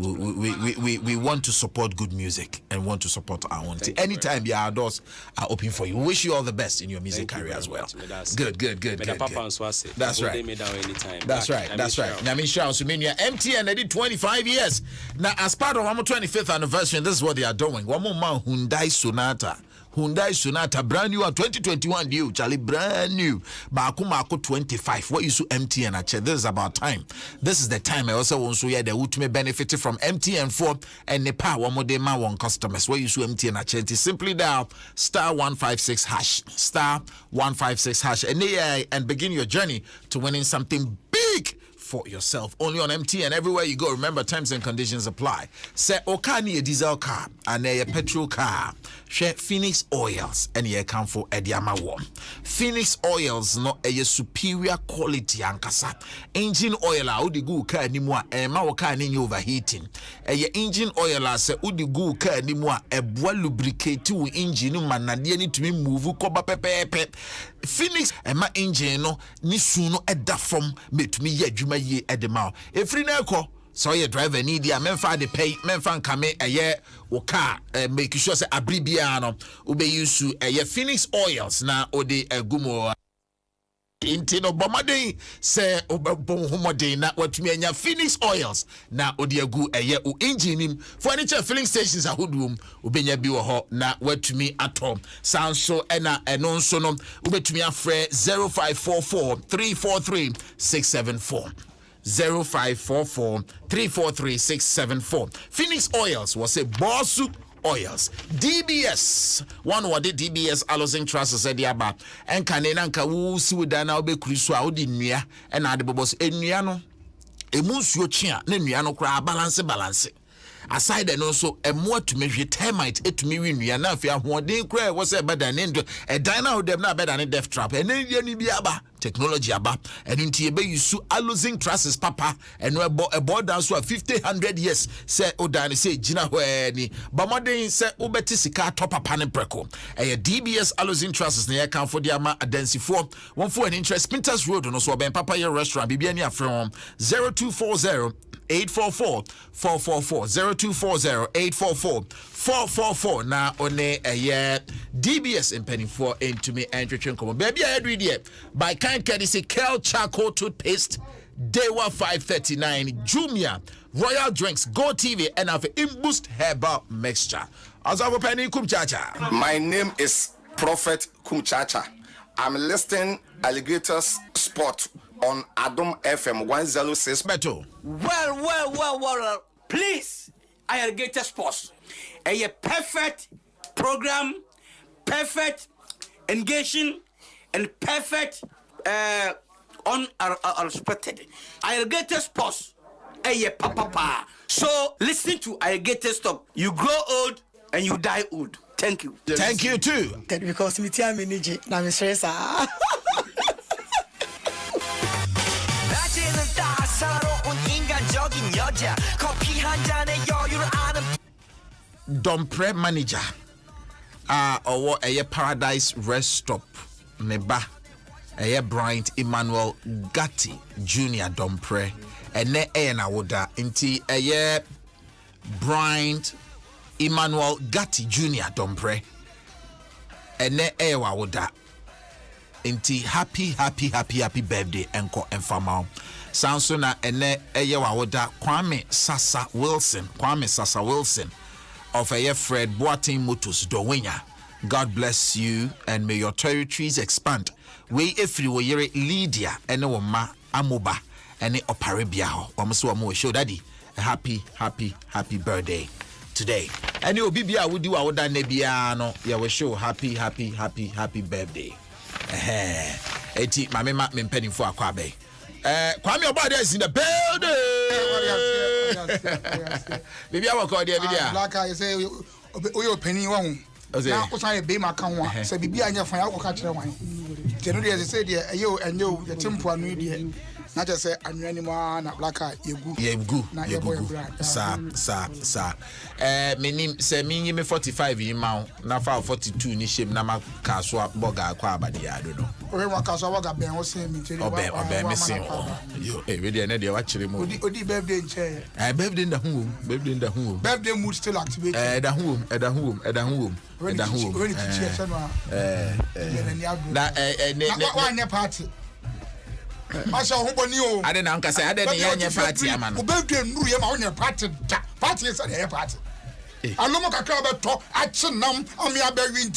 We want to support good music and want to support our own. Anytime our doors are open for you. We wish you all the best in your music career as well. Good. That's right. That's right. Now, MTN, they did 25 years. Now, as part of our 25th anniversary, this is what they are doing. One more man, Hyundai Sonata, brand new 2021 deal, Charlie, brand new. Bakumako 25. What you see MTN at? This is about time. This is the time I also want to hear the ultimate benefit from MTN 4 and the power one more day my one customers. What you see MTN at? Simply dial *156# and begin your journey to winning something big for yourself. Only on MTN, everywhere you go. Remember, terms and conditions apply. Say Okani a diesel car and a petrol car. Share Phoenix Oils and ye come for Ediama Warm. Phoenix Oils no a superior quality ankasa. Engine oil a udi gu ka ni mo a ma wo ka ni overheating. A engine oil a se udi gu ka ni mo a eboa lubricate wo engine ma na de ni tumi move ko ba pepepe. Phoenix ma engine no ni su no eda from metumi ye adwuma ye edema. Efri na ekọ so your driver need ya memfa de pay memfa nkame eye wo car make sure say abribia no ube use Phoenix Oils na ode agumo Intino Bomadin say Obomodin na watumi anya Phoenix Oils na odiagu eye u engine for any filling stations a hoodroom ubenya bi wo ho na watumi atom sanso ena eno nso no ubetumi afre 0544 343 674 0544 343 674 Phoenix Oils was a bossu Oils DBS one word DBS Alosing Trust said yaba and kanena nka wo si wodana obekuri so a wodi nnua e na ade bobos ennua no emunsuo chia na nnua no kra balance aside and also a more to measure termite it me win ya na afia hoden kra wo say better than ndo e dan na dem na better than death trap and then ni bi aba technology aba and nti ebe yusu Alosing Trusses papa and no a board down so 50-100 years say odan say gina ho ani bamodin say obeti sika top papa ne preko e DBS Alosing Trusses na account for the ama adensifo one for an interest Pinterest Road no so ben papa your restaurant bibia ni afrom 0240 844 444 0240 844 444 na one DBS in penny for into me and come baby I read it by kind courtesy Kel Charcoal toothpaste Dewa 539 Jumia Royal Drinks Go TV and have Imboost Herbal Mixture. Azawo Penny Kumchacha. My name is Prophet Kumchacha. I'm listing Alligators Sport on Adom FM 106. Beto. Well. Please, Alligator Sports. A perfect program, perfect engaging, and perfect unexpected. Alligator Sports. A papa. So listen to Alligator Stop. You grow old and you die old. Thank you. Thank you too. Because me tia me nije na me stress ah. Dompre manager or a Paradise Rest Stop neba a Bryant Emmanuel Gatti Junior Dompre and ne na woda inti a Bryant Emmanuel Gatti Junior Dompre and ne woda inti happy birthday enko enfama sanso na ene woda Kwame Sasa Wilson of a Fred Boating Motors Dowenya. God bless you and may your territories expand. We every yere Lydia and ma amoba and oparibia ho show daddy a happy birthday today. And you bibia would do our nebiano ya we show happy birthday. Eti mama me penny for akwabe. Kwame Obade is in the building. Baby, I will call the video. Like I say, we penny one. Now, what's I be my count? So, be on your fire, catch the wine. Generally, as I said, you and you, the temple and media. Not just say, I'm anyone, like you go. Sir. My name say me 45 in Mount, now 42 in ship, Nama Caswa Boga Quabadi, I don't know. Or one Caswa Ben was saying, Obey missing. You really another actually movie. Odi birthday chair. I beved in the home, birthday mood still activate. At the home. One party. I saw who knew. I didn't say I didn't party, man. Who birthday knew you on your party. Party is a party. I know what I talk. Action nam. I'm your baby.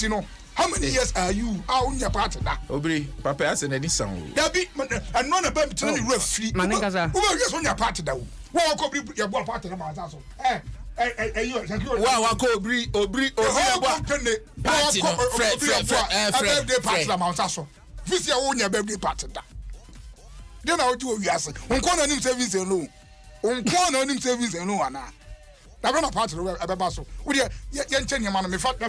How many years are you on your party now? Obri, Papa has any song. Debbie, and none of them turn you free. Who will just on your party now? What could be your ball party about us? Wow, Obri, party, birthday party about us. This year, own your birthday party. Then I'll do yes. On corner him savings and no. On corner him savings and no one. I don't know part of the basso. Would you young your man? Me fat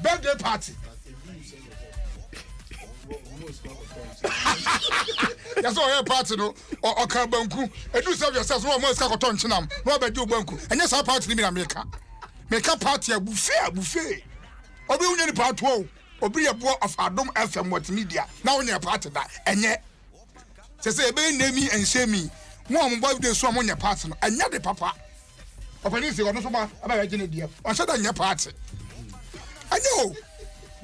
birthday party. That's all your party no or Kabanku. And do serve yourselves one more scacoton chinam. No bed do banku. And yes, our party in America. Make a party a buffet. Or be any part 12. Or be a boy of Adom FM what media. Now in your party that and yet. Say name me and shame me. One boy they swam on your party and yet the papa. Of an easy or not about Virginia dear. Or said on your party. I know.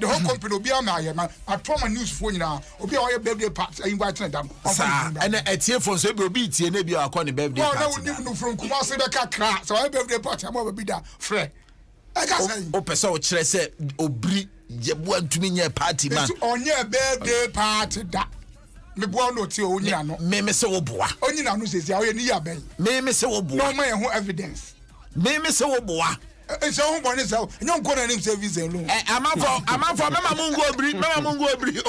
the whole company obi am aye man atoma news phone na obi a birthday party invite na dam and etie phone so be obi tie na bi akọ ne birthday party no no from kuma se be kakra so birthday party am obi da frɛ o pese o kire se obri jebu antumi nya party man onye birthday party da me boa no tie onyina no me se wo boa onyina no sesi aye ni ya ben me se wo boa no man ho evidence me se wo boa so who born is nyom ko na nim service alone amafo mema mungu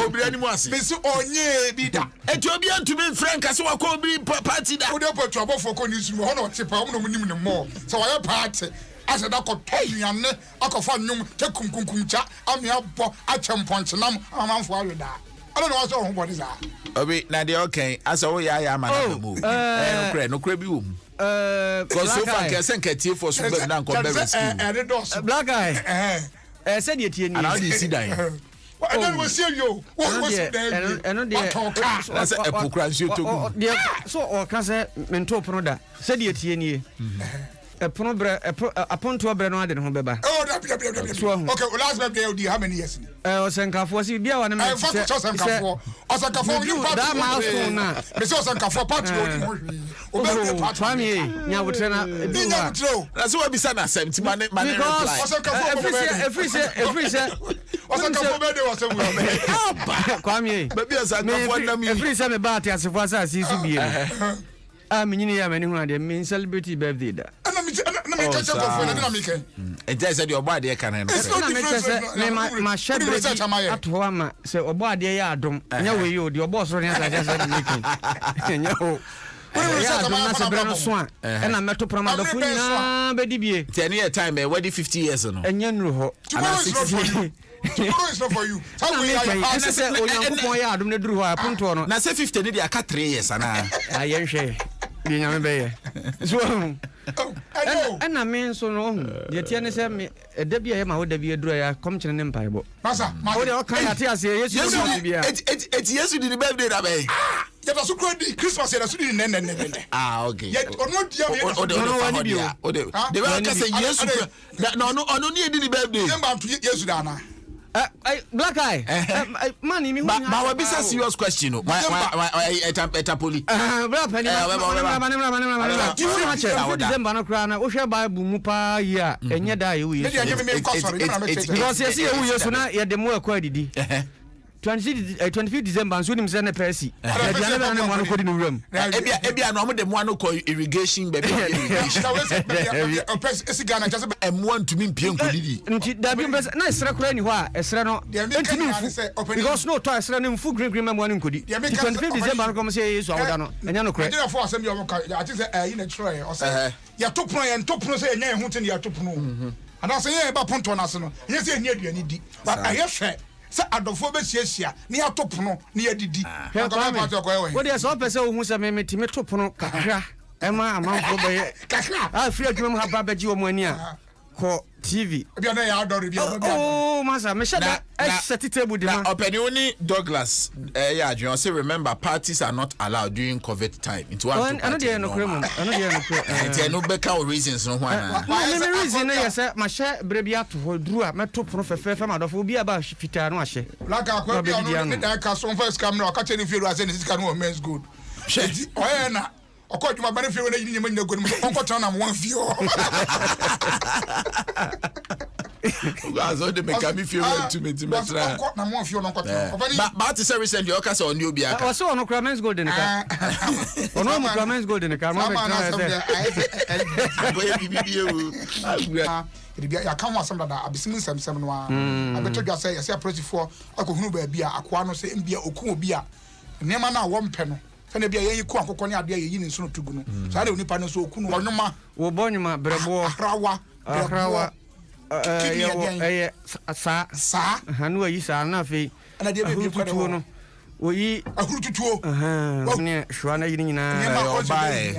obri ani mu ase me se onye bi da eti obi antumi frank ase wa ko obri party da o de po tuabo fo ko news mu ho na o te pa o no nim ne mo so wa party ase da ko toyane akofa nyom te kunkunkuncha amia bo achemponchenam amanfo aweda I don't know what's wrong with this. Obi, na de okay. Asa wo ya ya man mo. No kra bi wo mu. Cause so far can send ketie for so be na ko be school. Black guy. Said you tie ni. And how do you see that? And then we see you. What was there? And there. That's a epokrancio to. So o ka say mento pono da. Said you tie ni. Pono bre upon to bre no ade ho beba. Oh, okay, last birthday you how many years? Osenkafo si bia wane me say Osenkafo you part that milestone na me say Osenkafo part Family nya wotre na that's what be said na 70 man reply every say Osenkafo birthday was Kwame baby Osenkafo na me every say me ba ate asefo asa sisu bie menyini ya mani hu ade me celebrity birthday da na me catch up for na me can e dey say the obo ade kan no na me say ma shebre ato ama say obo ade ya Adom nya we yo the obo so ne asa say making nya ho ya Adom na se bre no so a e na meto prama da fu nyina be di bie ten year time e wadi 50 years no enya nru ho ana 60 Tomorrow is not for you. How will I say Onyankopon ya Adom ne duru ho a ponto no na say 50 ne dia ka 3 years ana ayen hwe bi nya me be ye so ana me so no ye tie ne se me da bia ye ma wo da bia duru ya kom kire ne mpaibo masa o de o kan ate ase Yesu bia et Yesu di birthday da be ya da so Christmas ya da so di ne okay ye ono dia no wani bio de we ka say Yesu no ni di birthday ye ma Yesu da na Black eye man me but we be a serious question no etapoli December no kra na wo hwe Bible mu pa yi a enye da ye wo Yesu because ye see ye wo Yesu na ye de mo akwa didi 25 December nso nim se na persi ya dia na na mo no kodi no wram ebia no mo de mo no ko irrigation baby irrigation esi Ghana just mo ntumi mpie nkodidi nti da bi na esra kora ni ho a esra no ntumi mfu because no to esra no mfu green mo no nkodi 25 December no kom se Yesu awoda no enya no kora dey for asem yo ka ati se yi na try o se ya topono se enya hu tin ya topono ana se ye ba ponto na se no ye se enya aduani di but aye hwe se adofo be hiesia ni atopono ni adidi wo dey so pese wo hu se me timi topono kakra ema amanfo be kakra free adwuma mu haba beji wo mu ani a ko TV bia na ya adore bia oh masa me shada set table di ma opinioni Douglas ya adwuma say remember parties are not allowed during COVID time into one ano dey no kremu enti no beka reasons no ho ana me reason na yesa ma hye bre bia to ho duru a meto prono fefe ma dofo bia ba fita no ahye laka akwa bia no ne da ka so first camera aka che ni firu ase ni sika no men's good shedi oyena okọ djuma ba ne firu na yini nyama nyina godum okọ tan na mo wan fio Ugazo de make me feel to me metra na mo fio no nkọ but say recently oka say oni obi aka o so ono men's gold in ka ono mo men's gold in ka mo be try go ye bibi ewu ya kan wasam dada abisimu samsam no a abeto dwa say yesi approach for akohunu ba bia akoa no say mbia okun obi a nema na wo mpe no sene bia yeyi ku akokọ ne ade yeyi ne nso tugu no sa de onipa no so okun onwuma wo bonyuma brebo rawa sa hanu ayi sa na fe ana de be tutuo no oyi ahurututuo ne shwana yini nyina obae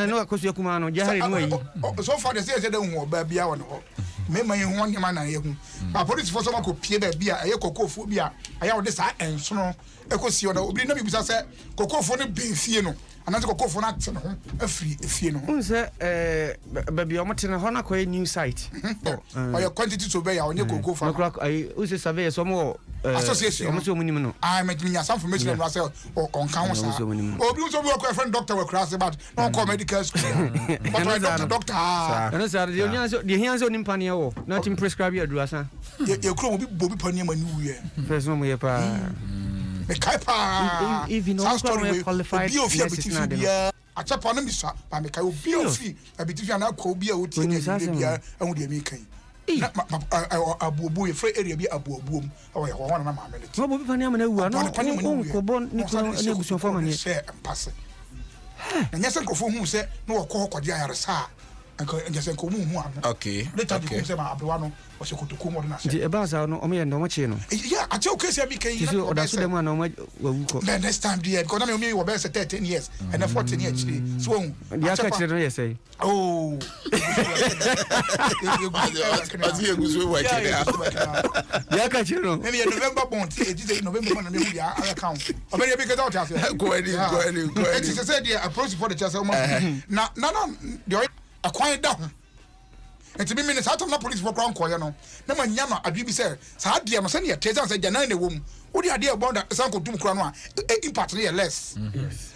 no akosu akuma no jahari no ayi so far they say they don't hu oba bia won ho me man ho nyama na ye hu ba police for so mako pie ba bia eye kokofo bia aya wo de sa ensono ekosi oda obi na bibisa se kokofo ne benfie no anase kokofo na tse no afiri efie no unse ba bia omote na hona ko new site oya quantity to be ya onye kokofo na kra unse survey so mo association omo so munim no me nya some information na say on kan wo sa obi so bi ko friend doctor we cross about no call medical school but doctor ana sa de onya so de hian so nim pane wo na tim prescribe ya duasa ye kro obi bobi pane ma ni wuye first no mo ye pa me kai pa even no qualified bia acha pa no mi sa pa me kai obi ofi abitifia na kwa obi a oti bia ahu de mi kai abuobu ye free area bi abuobuom awo ye ho na ma minute no bobi pani amana wu ano ko bon ni ko na gusun fama ni se passe na nyase nkofo hu se no wo ko kwade ayaresa anka nyase nkomu hu ano okay later di ko se ma abewa no wo se kotoku mo na se di eba sa no o me ndo mo chi no yeah acha o kesi abi kai na o da so dem na o ma wu ko the next time there because na me wo be say 13 years and 14 years so di aka chi no yes say oh as you go so work ya ka chi no maybe November born November na me hu ya account o be be get out here go ahead it is said there approach for the chance na the akwan da ho enti me minutes atom na police for crown koye no na manya no adwi bi say sa ade no se ne teza say jana na wom odi ade e border san ko dum kura no a impact ne less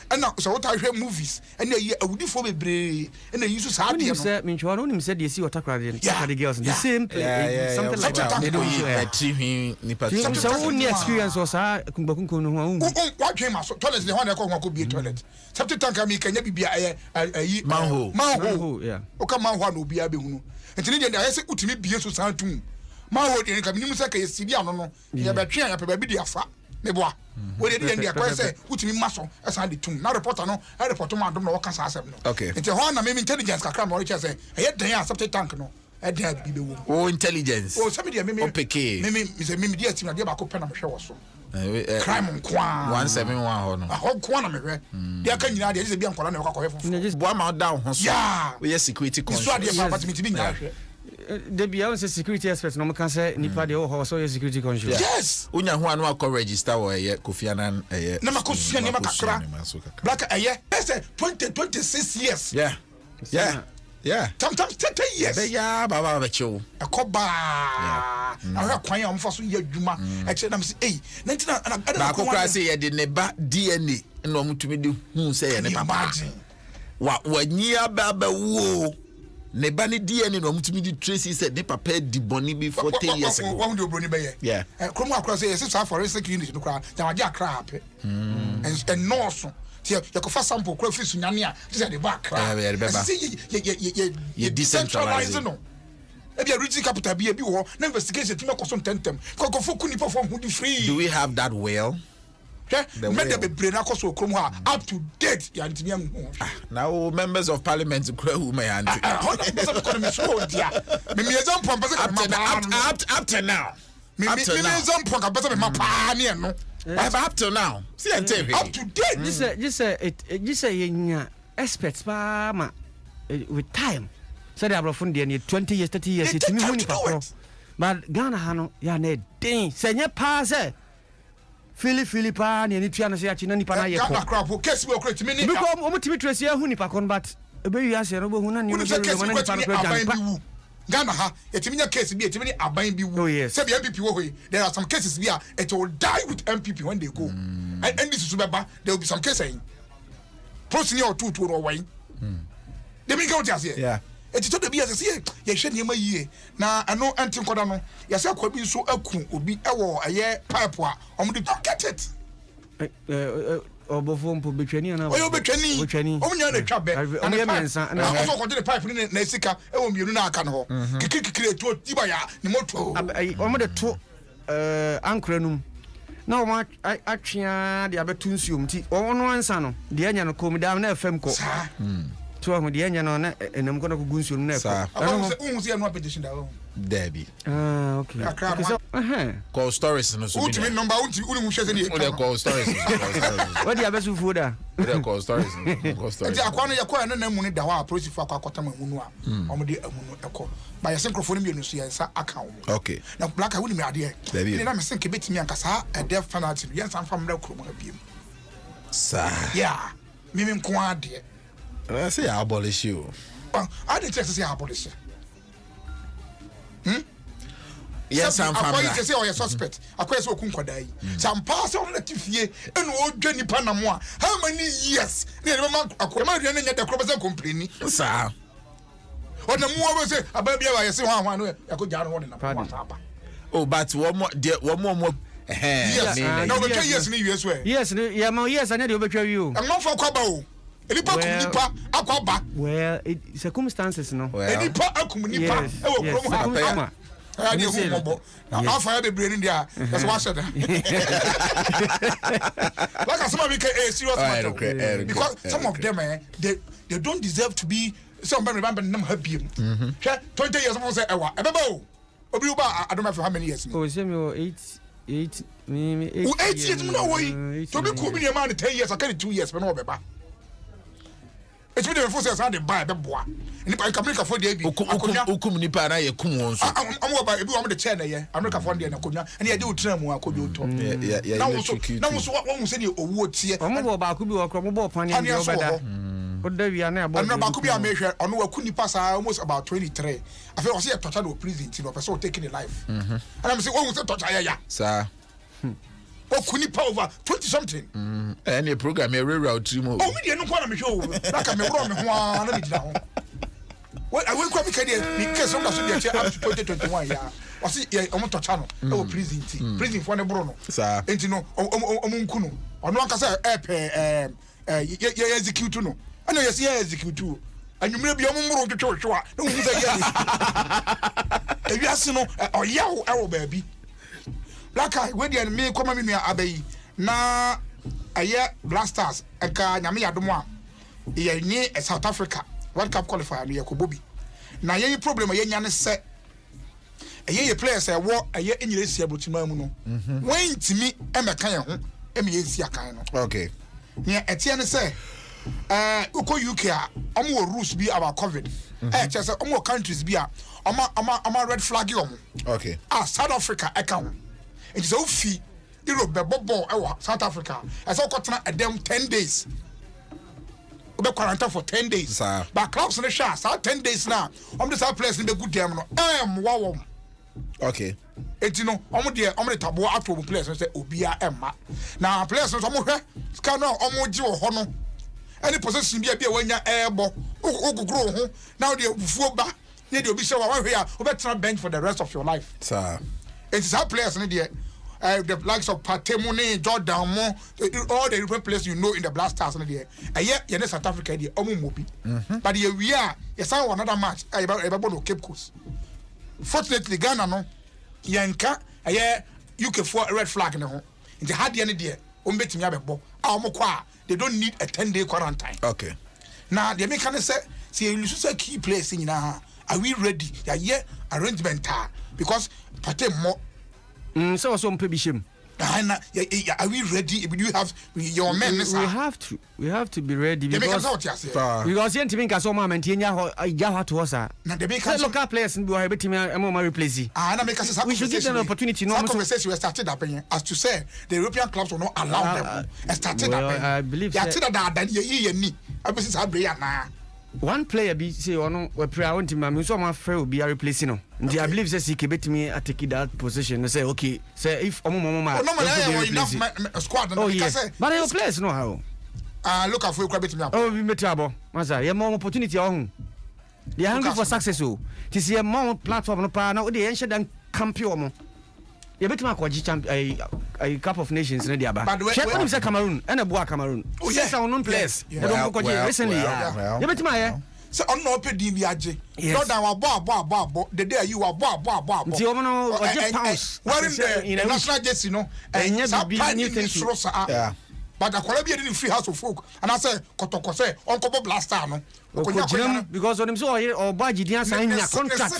and now so what I hear movies and ye awudifo bebre and they use sa ade no say me chwa no nim say dey see water girls the same something like that they do you nipa so any experience or sa kunbakunko no ho what dream so toilet the one ko be toilet septic tank am kanya bibia ayi manhole yeah o ka manhole no bia be hunu enti ne dey say utimi bie so san tum manhole dey ka minim say ka yesidi ano no ye be twen ya pe ba bi dey afa me boa we dey dey kwa say utimi maso esa dey tum na reporter no report ma Adom na wo ka sa asem no okay enti ho na me intelligence kakra mo reach say e dey ya septic tank no e dey bi be wo o intelligence o sabi dey me opeke me say me dey team na dey ba ko pe na me hwe wo so crime nkwa 171 ho no ho nkwa na me hwe dey ka nyina dey say bi ankwala na wo ka hwe fofo boa ma down ho so we yes security conscious so dey ba but me tibi nya hwe the beyond security experts no can say nipa dey ho so security conscious yes unya ho anu akọ register wo ye Kofi Annan na makosua ne makakra black say 26 years yeah sometimes 30 years be ya baba be chew akoba na kwan ya omfa so ye adwuma e che na me say eh na ntina na akokra say ye de ne ba DNA na omutumi de hu say ye ne papa wa nyia baba wo ne ba ne DNA na omutumi de trace say ne papa di boni bi 40 years ago wa ndo broni be ye yeah kromo akra say yes for forensic unit no kra ja waje akra hape and no so you can first sample crop fish nyania this is the back you decentralize no e be reaching capital be wo na investigation to make some tentem ko foku ni perform who free do we have that well made the brain akoso krom ha up to date ya ntimi now members of parliament who may anti me example up to now me example ka pesa me mapa ne no up to now see and up to date just say nya experts pa ma with time so they are from there 20 years 30 years it me money pa but Ghana ha no ya na den se nya pa se Philly pa ne ni tua no se achi na nipa na ye ko Ghana crap case we operate me ni because omo timi trace hu nipa kon but e be wi ase no bo hu na ni no be wi na nipa no ko Ghana ha etiminya case bi etimini aban bi wu say be MPP wo hoyi there are some cases where it will die with MPP when they go and this is beba there will be some cases post or two or why they bring out here yeah it to the be as say ye hwe niam yie na ano antin koda no ye say kwa bi so aku obi ewo aye pipe a omde don't get it obofo mpo betwani na oyo betwani omunya na twa be omunya mensa na so ko de pipe ni na esika ewo mienu na aka no ho kikikire to tiba ya ni moto omde to ankra num na o ma atwea de abetu nsuom ti ono ansa no de anya no kom da na fam ko to ho de anya no na enam ko na gugu nsuom na ko ano se no petition da Debbie. Okay. So, call stories no so. Ultimate number uni share say call stories. What the best food da? Call stories. Call stories. Nti akwa no yakwa na mu ni da wa approach for akwa ma mu no a. Omo de amu no ekọ. Ba ya microphone mi so yensa aka wo. Okay. Na black woni me ade. Ni na me sen ke betimi anka sa a death penalty yensa fam na kuro ma biem. Sa. Yeah. Me nko ade. I say abolish you. I didn't say abolish. Yes, I'm fine. I say or suspect. Akwa say okun kwada yi. Some pass on na tifie enu odwa nipa na mo a. How many years? Na dem ma akwa ma dua na nya da kro be complain. Sir. Ona mo we say ababia wa yesi ho no yakoja no na pa. Oh, but one more yes. No we can yes ni US we. Yes, yeah, ma yes anya de obetwa wi o. Am not for kwaba o. Nipa kum nipa akwaba. Well, circumstances no. Nipa akum nipa e wo krom ha. I did who I'll fire the brain in there. That's what I said. Like some of serious matter. Because some of them they don't deserve to be somebody remember them happy. 20 years I say ewa. Ebebo. Obiuba I don't know for how many years. Oh, say me 8 me 8 years no way. To be cool me man 10 years I carry 2 years but no beba. It's been the first years I dey buy beboa. Nipa America for the bi. Okum nipa na ye kum won so. I'm about ebi am the chair na ye. America for the na konwa. And ye dey utra mu akojo to. Na wo so won say the owu tie. Omo bo ba ku bi wo kro mo bo pan ya bi obeda. Oda wi ana abo. Na ba ku bi amehwe ono wa ku nipa sa almost about 23. I feel say torture no prison till person taking the life. And I'm say won say torture ya. Sir. Okuni over 20 something. Any program e reroute trimo. Oh, me no kwa na me show. Na ka me bro me ho na me dina ho. Well, I will come because some of the up to 2021 ya. O see e o to channel e wo prison ti. Prison for na bro no. Sir. Enti no o nku no. Ono aka say ye execute no. Ana ye say execute. Anwumre bi o mumro twetwe a. Na wo say yes. E wi ase no o yawo e wo ba bi. Laka we dey me koma me nua abayi na aye Blasters eka nyame yadom a ye nyi South Africa World Cup qualifier no ye kobobi na ye problem ye nya ne se ye players e wo aye enyire sia brotima mu no wen ntimi emeka ye ho eme ye sia kan no okay ne etie ne se uko UK a omo rules bi about COVID chese omo countries bi a omo red flag yo okay South Africa eka it is Ofie Europe ball South Africa. I saw Cotton at them 10 days. We quarantine for 10 days. Sir. But clubs in the shots 10 days now. I'm the same place in the good damn. Wow. Okay. And you know, I'm the tabo out of place and say Obia Emma. Now players on some scan now almost hono. Any possession be a when you're airborne. Grow now the Fuba. Need to be sure here. Better bench for the rest of your life. Sir. It's our players in the the likes of Patemone, Jordan Mo, all the different players you know in the Blasters in the yet you're South Africa, the Omumobi. But here we are, yes, I want another match about Cape Coast. Fortunately, Ghana no Yanka, a year UK for a red flag in the home. In the hard the idea, Umbeti Yabebo, Amokwa, they don't need a 10-day quarantine. Okay. Now, the American say, see, you should say key place in now. Are we ready? Yeah, arrangement because Patemo. So mpebishim. Are we ready? Do you have your men? We have to be ready because you think as someone maintain ya to us. Now the local players in Buhari betimi replace. We should give them an opportunity. No conversation we started happening as to say the European clubs will not allow them. Started happening. I believe one player be say ono we pray want him me so ma free obi a replace no nti I believe say CK betimi take that position say okay say if omo ma enough squad no say but your players no how look for you betimi oh we metabo masa ye more opportunity on they are hungry for success o ti see more platform no pa na o dey enche dan campion mo ye betimi akwaji champion a Cup of Nations in the aba. Check when you say Cameroon and a boy Cameroon. Oh yes, our non players. Recently, you bet my so on no pay DBAJ. Not that our the day you are bob. Wearing the national jersey, no, and yes, yeah. But the Colombia didn't free house of folk, and I say Kotokose, Uncle Blaster, no, because on him so or Baji didn't sign a contract.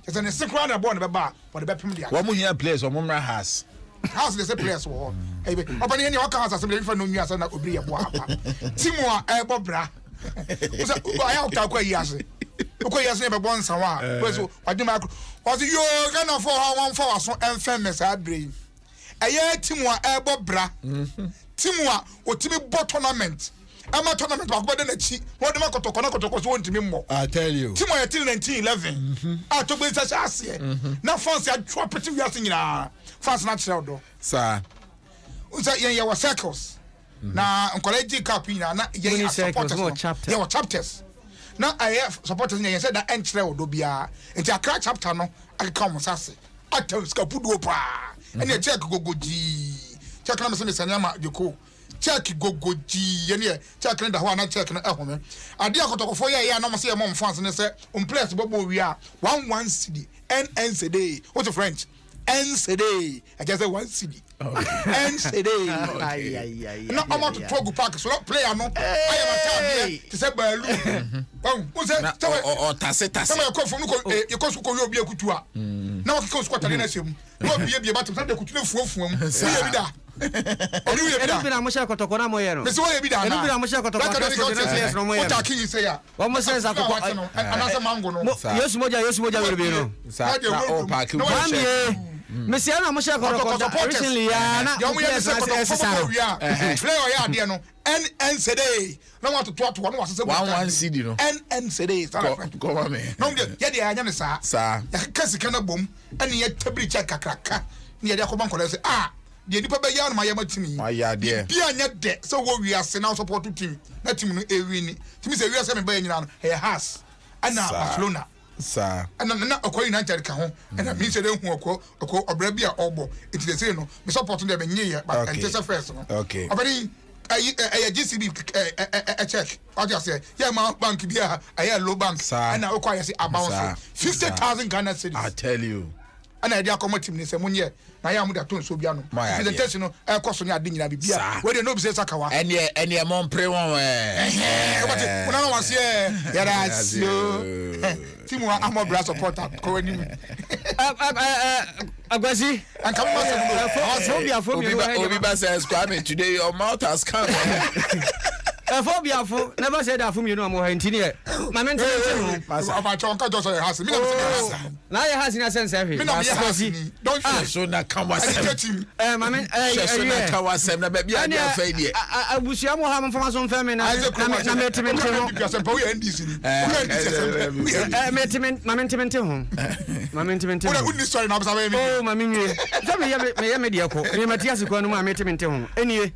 It's an secret and born about what the better. One more here players or Mumra has. House the players war. Open any of our assembly for no years and that would be a boy. Timor, Bobra. I out quite yes. Okay, yes, never once a while. I do my was you gonna for one for us and famous ad brain. A year Timor, Bobra. Timor, or Timmy bot tournament. I'm a tournament of better than cheap. What am I going to was one to me more? I tell you. Timor till 1911. I took this as I say. Now, fancy I drop it to you in our fast natural door. Sir, you were circles. Now, on college capina, not yet supporters. There were chapters. Now, I have supporters and said that entry will be a crack chapter. No, I come with us. I tell you, Scapudopa. And you check go G. Check on Miss Sanama, you call. Check go G. And yeah, check on the one I check on the home. I dear go to 4 years. No, see a mom France and say, place Bobo, we are 1 city. NCD. What's the French? NCD. I just say 1 city. NCD. No, I'm out to Togo Park, so not play. I know. I am a to say Balu. Who's that? Or Tasseta. Some of you come from you be a Kutua. Now, of course, what I didn't assume. What be about to the Kutu from? See you. Elubira amusha kotokona moyero. Mesi wo ebida na. Elubira amusha kotokona so moyero. What can you say ya? Omo sense akoko. Anasa mango no. Yesu moja werebe no. Sa o park. Mesi ana amusha kotokona recently ya na. Yo mo yesi kotokona play o ya de no. NNCD. No want to talk to one was say 1 CD no. NNCD. Go me. No ye de anya ne sa. Sa. Ya kasi kana bom. Ani ye tabri check kakraka. Ni ye de akoban kola say the nipa be ya no ma yama timi bia nya de so wo wi ase na support team na team no ewini timi se wi ase me be nyina no he has ana Barcelona sa ana na okwa United ka ho ana mi se de hu okwa obra bia obo it dey say no me support dem be nye but ntesa first no okay obani GCB check I just say yeah my bank bia aye low bank ana okwa ya say about 50,000 Ghana cedis I tell you ana ide akoma team ni se munye na ya mu da ton so bia no presentation no e koso ni ade nyina bibia we dey no be say sakawa ene mo mpre won una no wase ya da sio team wa amobra supporter ko wani agwasi and come obi ba says Kwame today your mouth has come phobia for never said that from you know mo hantini ma men tell about chonka just has me na ya has in a sense every don't so na come was ma men na ka was na ba bia dia fa die abusia mo ha mo fama so mfa me na metement ho metement ho una good story na observe me oh ma menwe so me me dia ko me matias ko no ma metement ho enie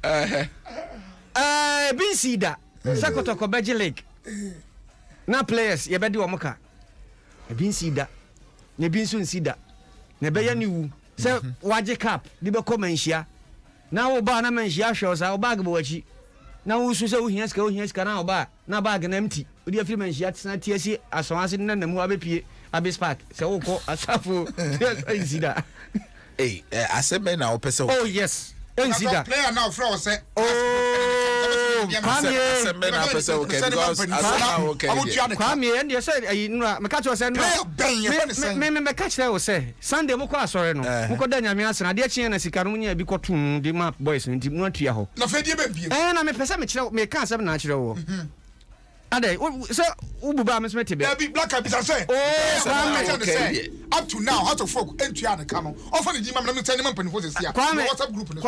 Binsida Sakotoko Beji Lake na players ye bedi wo moka Binsida ne binsu nsida ne be ya ni wu se waje cap di be ko manhia na wo ba na manhia hwe sa wo bag bo wachi na wo su se wo hia ska na wo ba na bag na empty odi afiri manhia tsena tiasi asonase na namu abepie abispark se wo ko asafo nsida aseme na wo pese oh yes nsida player now from say Kwame and you said me catch you say no me catch you say Sunday mo kwa sorry no mo ko da nyame ase na de chie na sika no nya bi kotun de map boys nti mo atua ho na fe die be biem na me pese me kire me kan asem na kire wo ade so ububa me smete be be black and say Kwame up to now how to folk entua the canon offer the jima na me tell them mpani for say WhatsApp group no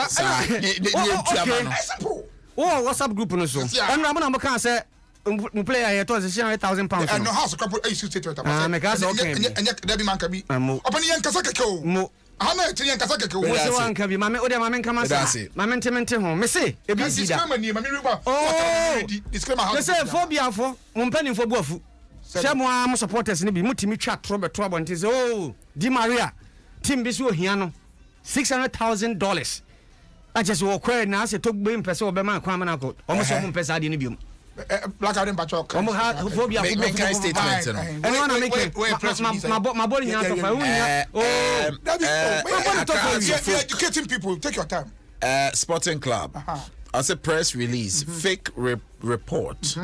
oh WhatsApp group no so and na mo kan say player here to £600,000 and no house couple issue statement me ka say okay and there be man ka bi open yan kasa keke mo ana ti yan kasa keke wo se wan ka bi mame o de mame nka masa mame ntamente ho me say e bi sida disclaimer ni mame riba disclaimer how say phobia fo mo mpani fo buafu se mo am supporters ni bi mutimi twa trobe to abonte say oh Di Maria team bi so hia no $600,000 I just walk where now say talk be impese obema kwa na ko omo so mo mpesa ade ni biom black out in Bachok omo ha phobia make statement no anyone na make my body here to fa you're educating people take your time Sporting Club as a press release fake report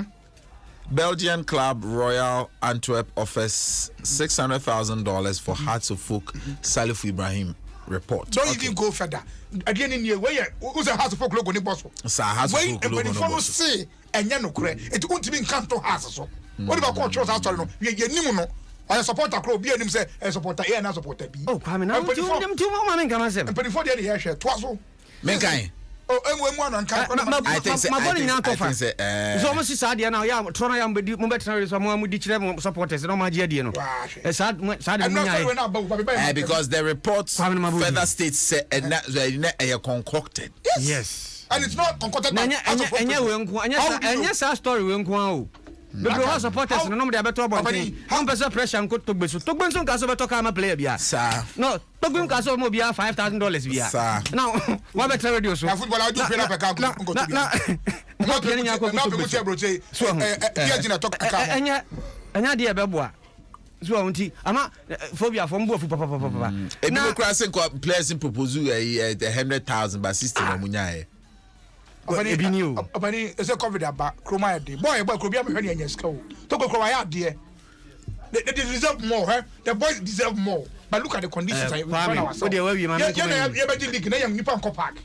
Belgian club Royal Antwerp offers $600,000 for Hearts of Folk Salif Ibrahim report. Don't even go further. Again in here, where who's a Hearts of Folk logo ni boss? Sir, Hearts of Folk logo ni boss. Say, enya no kure. It won't be canto Hearts so. What about control house story no? Ye nimu no. I support a club. Be him say a supporter A and a supporter B. Oh, come now. Them two more men come say. And before the here share twaso. Menkai. Oh, M1 on camp. I think say. So almost sad now. Yeah, Toronto am be mo better so mo di kire supporters no ma je die no. Sad because the reports further states say and concocted. Yes. And it's not concocted. Anya sa story we nko o. Because how supporters no dey better about thing. One person pressure nko Togbeso. Togbeso nka so better kama player bia. Sir. No, Togbeso nka so mo bia $5,000 bia. Sir. Now, what better radio so? Na football I do pay na peka nko to bia. No pay nya ko Togbeso. So here talk aka. Anya dey beboa. So unti ama phobia from bo fu papa. Ebi no crossing players propose $100,000 by system amunya. Obani is a COVID about Chroma day. Boy, Krobia me any scout. Toko Kroma dear. They deserve more, huh? The boys deserve more. But look at the conditions I find ourselves. Yeah, league na young Nipa Park.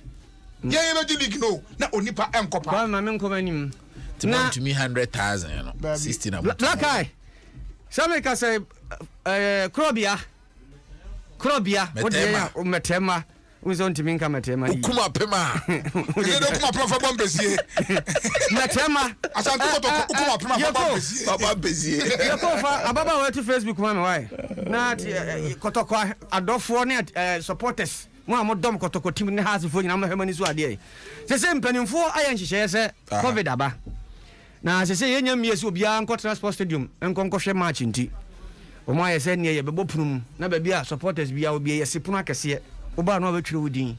Yeah, league no. Na Onipa Enko Park. Well, my men come to me 100,000, you know. 16 Black eye. Some can say Krobia. What do you metema? Who's on to me come at him? Kuma Pema. You don't come up for Bombesie. Natema. I said, Kuma Pema. Papa busy. You go for Ababa went to Facebook, man. Why? Not Kotoko Adolfo supporters. One dumb Kotoko team in the house for you. I'm a humanist. The same penny for iron, she says, COVID Abba. Now, as I say, any years will be Uncle Transport Stadium and Concussion March in tea. O my said near Bobopum, never be a supporters be our be a Sipuna Cassia. Oba no be true within.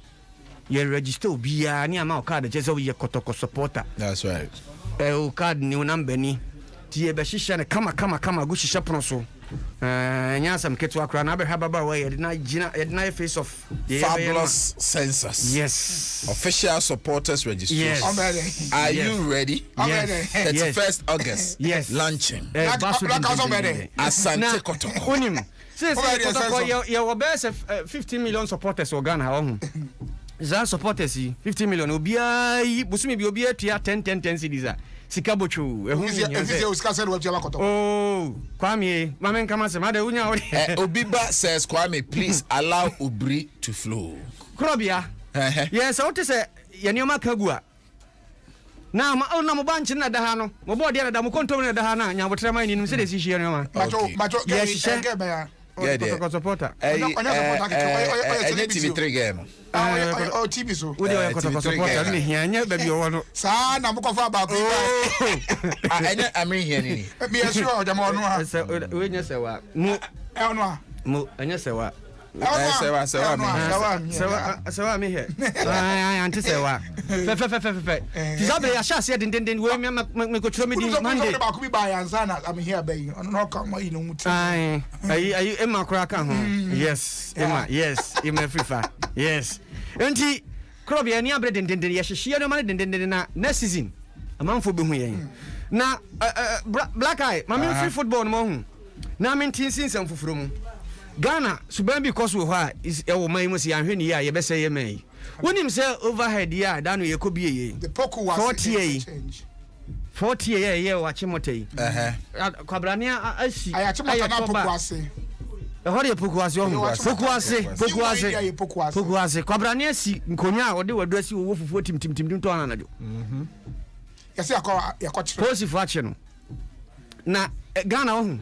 You register bia ni ama card just over your Kotoko supporter. That's right. Card new number ni. Tie be shisha na kama go shisha pono so. Nya some ketu akra na be hababa way na face of fabulous census. Yes. Official supporters registration. Yes. Are you ready? Yes. 31st August. Yes. Launching. Asante Kotoko. Onim. Say Kotoko your best 15 million supporters or Ghana ho. Za supporters 15 million obia busumi bi obia tia 10 cedis. Sikabochu oh Kwame mamen kama se made unya Obiba says Kwame please allow Ubri to flow. Krobia yes what say yanioma kagua na ma na mo banchi na da ha no mo bo de da mo kontom na da ha na nya botre man ni se de si hie no macho yes get be ya Kotoko supporter TV3 game oh TV so we dey Kotoko supporter ni hia nya ba bi o no sa na mo kofa ba ko anya amri hia ni me sure jama onu ha we nya se wa mo onu ha mo anya se wa sewa me here anti sewa fe tizabe ya shase den we me ko chro me di Monday ba ko bi ba ya nsa na am here ba yi no ka ma yi no muti ai ema kura ka ho yes ema yes ema fifa yes enti krobi ani abre den ya hihie no ma den na next season amanfo be hu yen na black eye ma me free football no hu na me tin sinsam fufuro mu Ghana suban because we ha is e wo man mu si anhwe ni ya ye be say ye man wonim say overhead ya da no ye ko bie ye the poku was 40 ye wa chimotei kwabrania asi aya chimota na poku ase e hore poku ase kwabrania si nkonya a wode wadu asi wo fufuo tim to ananajo yesi yakọ chiro posi fraction no na Ghana wo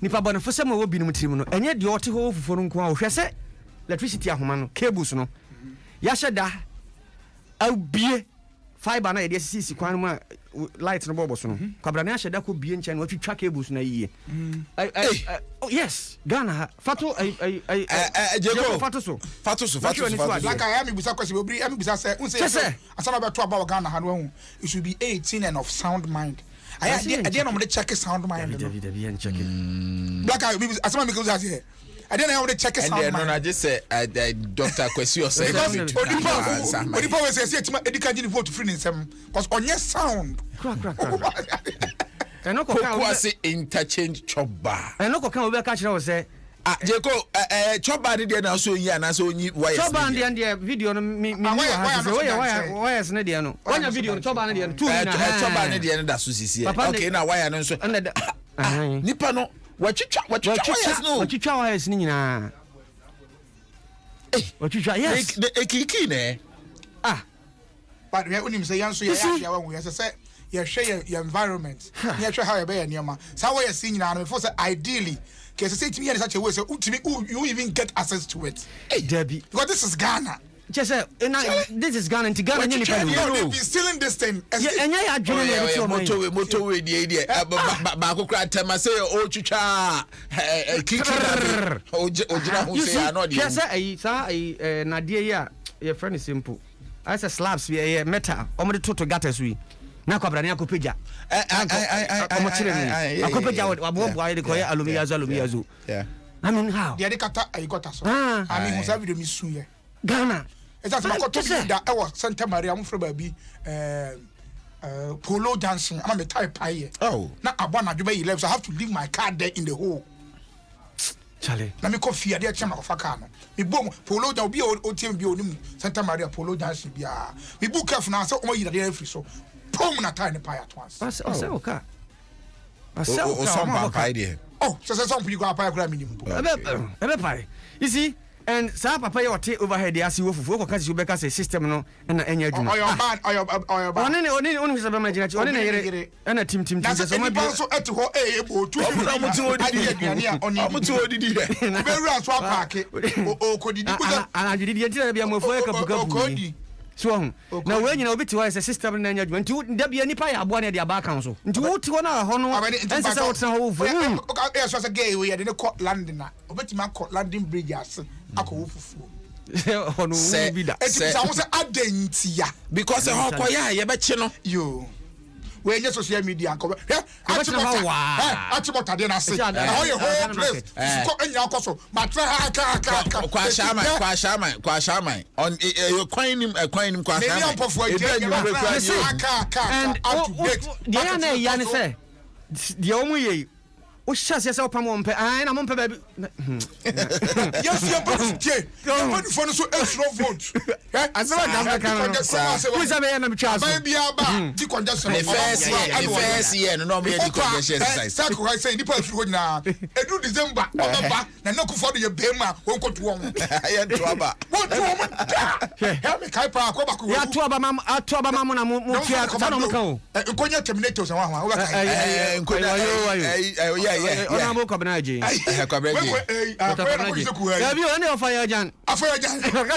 nipa bɔ no fo sɛ ma wɔ binom tirim no ɛnyɛ deɛ ɔte hɔ foforo nko a wohwɛ sɛ electricity ahoma no cables no yɛhyɛ da abie fiber na yɛde sisi kwan mu a light no bɔbɔ so no kwabra na yɛhyɛ da kɔ bie nkyɛn no watwitwa cables na yie yes Ghana fato Jego fato so like I am busa kwesi obri am busa say unse asana beto about Ghana ha no it should be 18 and of sound mind I didn't know check sound mind. Black eye, asama make us here. I didn't know check sound mind. And I just said Dr. Kwesi say Odipo we say edika jini vote free in some because on your sound. QUEISSI interchange chop bar. I know can we catch us say. Jeko chop bar dey na so yi ana so yi wires. Chop bar dey video no me why is na dey no. When video chop bar dey two na. Chop bar dey da so sisi. Okay na wire no so. Nipa no watwitwa wires no. Watwitwa wires ni nyina. Watwitwa yes. Ekiki ne. But we only say yanso ya we say you share your environment. You share how you be near. So what you seeing now before say ideally case say to me in such a way so you even get access to it. Hey Debbie. Because this is Ghana. Just say this is Ghana. Ghana you be stealing this thing. Enya adwene motorway dey ba ko kra tema say o twitwa kiki ojira hu say no dey. Just say na dey ya your friend is simple. I say slabs we metal. Omo to gutters we. Na kwa brani akopeja. Omo chire ni. Akopeja wabo ayi ko ya alumiyazo. Yeah. I mean how? Dey kata ayi got so. I mean who video me su ye. Ghana. Exactly. I got to that I was Santa Maria from baby polo dancing. I'm a type pie. Oh. Now I want to be 11 so I have to leave my car there in the hole. Charlie. Na me coffee there chama of car no. Me boom polo da obi o team bi onim Santa Maria polo dancing bia. Me book careful na say o yi there free so. Pom na tie ne pie at once. I say okay. I say okay. Some pie there. Oh, so some people go pie kura minimum. Ebe pie. You see and sa papa ye wote overhead ya si wo fufu ko kasi ubeka say system no na enya adwuma. Oyo ban. Oni se be magina chi oni na yere na tim na so ma bi so eti ho ebo tu amuti odidi he be ru aso apake o kodidi kuza ana didi enti na bia mo fo e kapukapu so na we nyina obi ti wa say system na enya adwuma nti da bia nipa ya abo na dia ba kan so nti wo ti wona ho no ense se wo tena ho fu e so say gay we de ko landing na obeti ma ko landing bridge as akọ fufu ono bi da say adentia because ho koya ye be chi no yo we nye social media nko achibota de na say how you whole place ko enya akoso matra aka kwa shaman on kwan nim kwa shaman me opofo and dia na ya ne say dia omu ye o chance say opam on pe na mon pe ba yes you put je you for so extra vote asema gamba kan who is be na me chance ba bia ba di congestion first year no me di congestion exercise say ko say nipa furu na edu December obaba na nakufo do ye bema won ko to won ya to aba won to won help me kai pa ko ba ko ya to aba mam na mu tia sa no mo kan o nkonya terminator say wa ba kai nkonya ona mo ko bana je ya bi oni o fire jan ka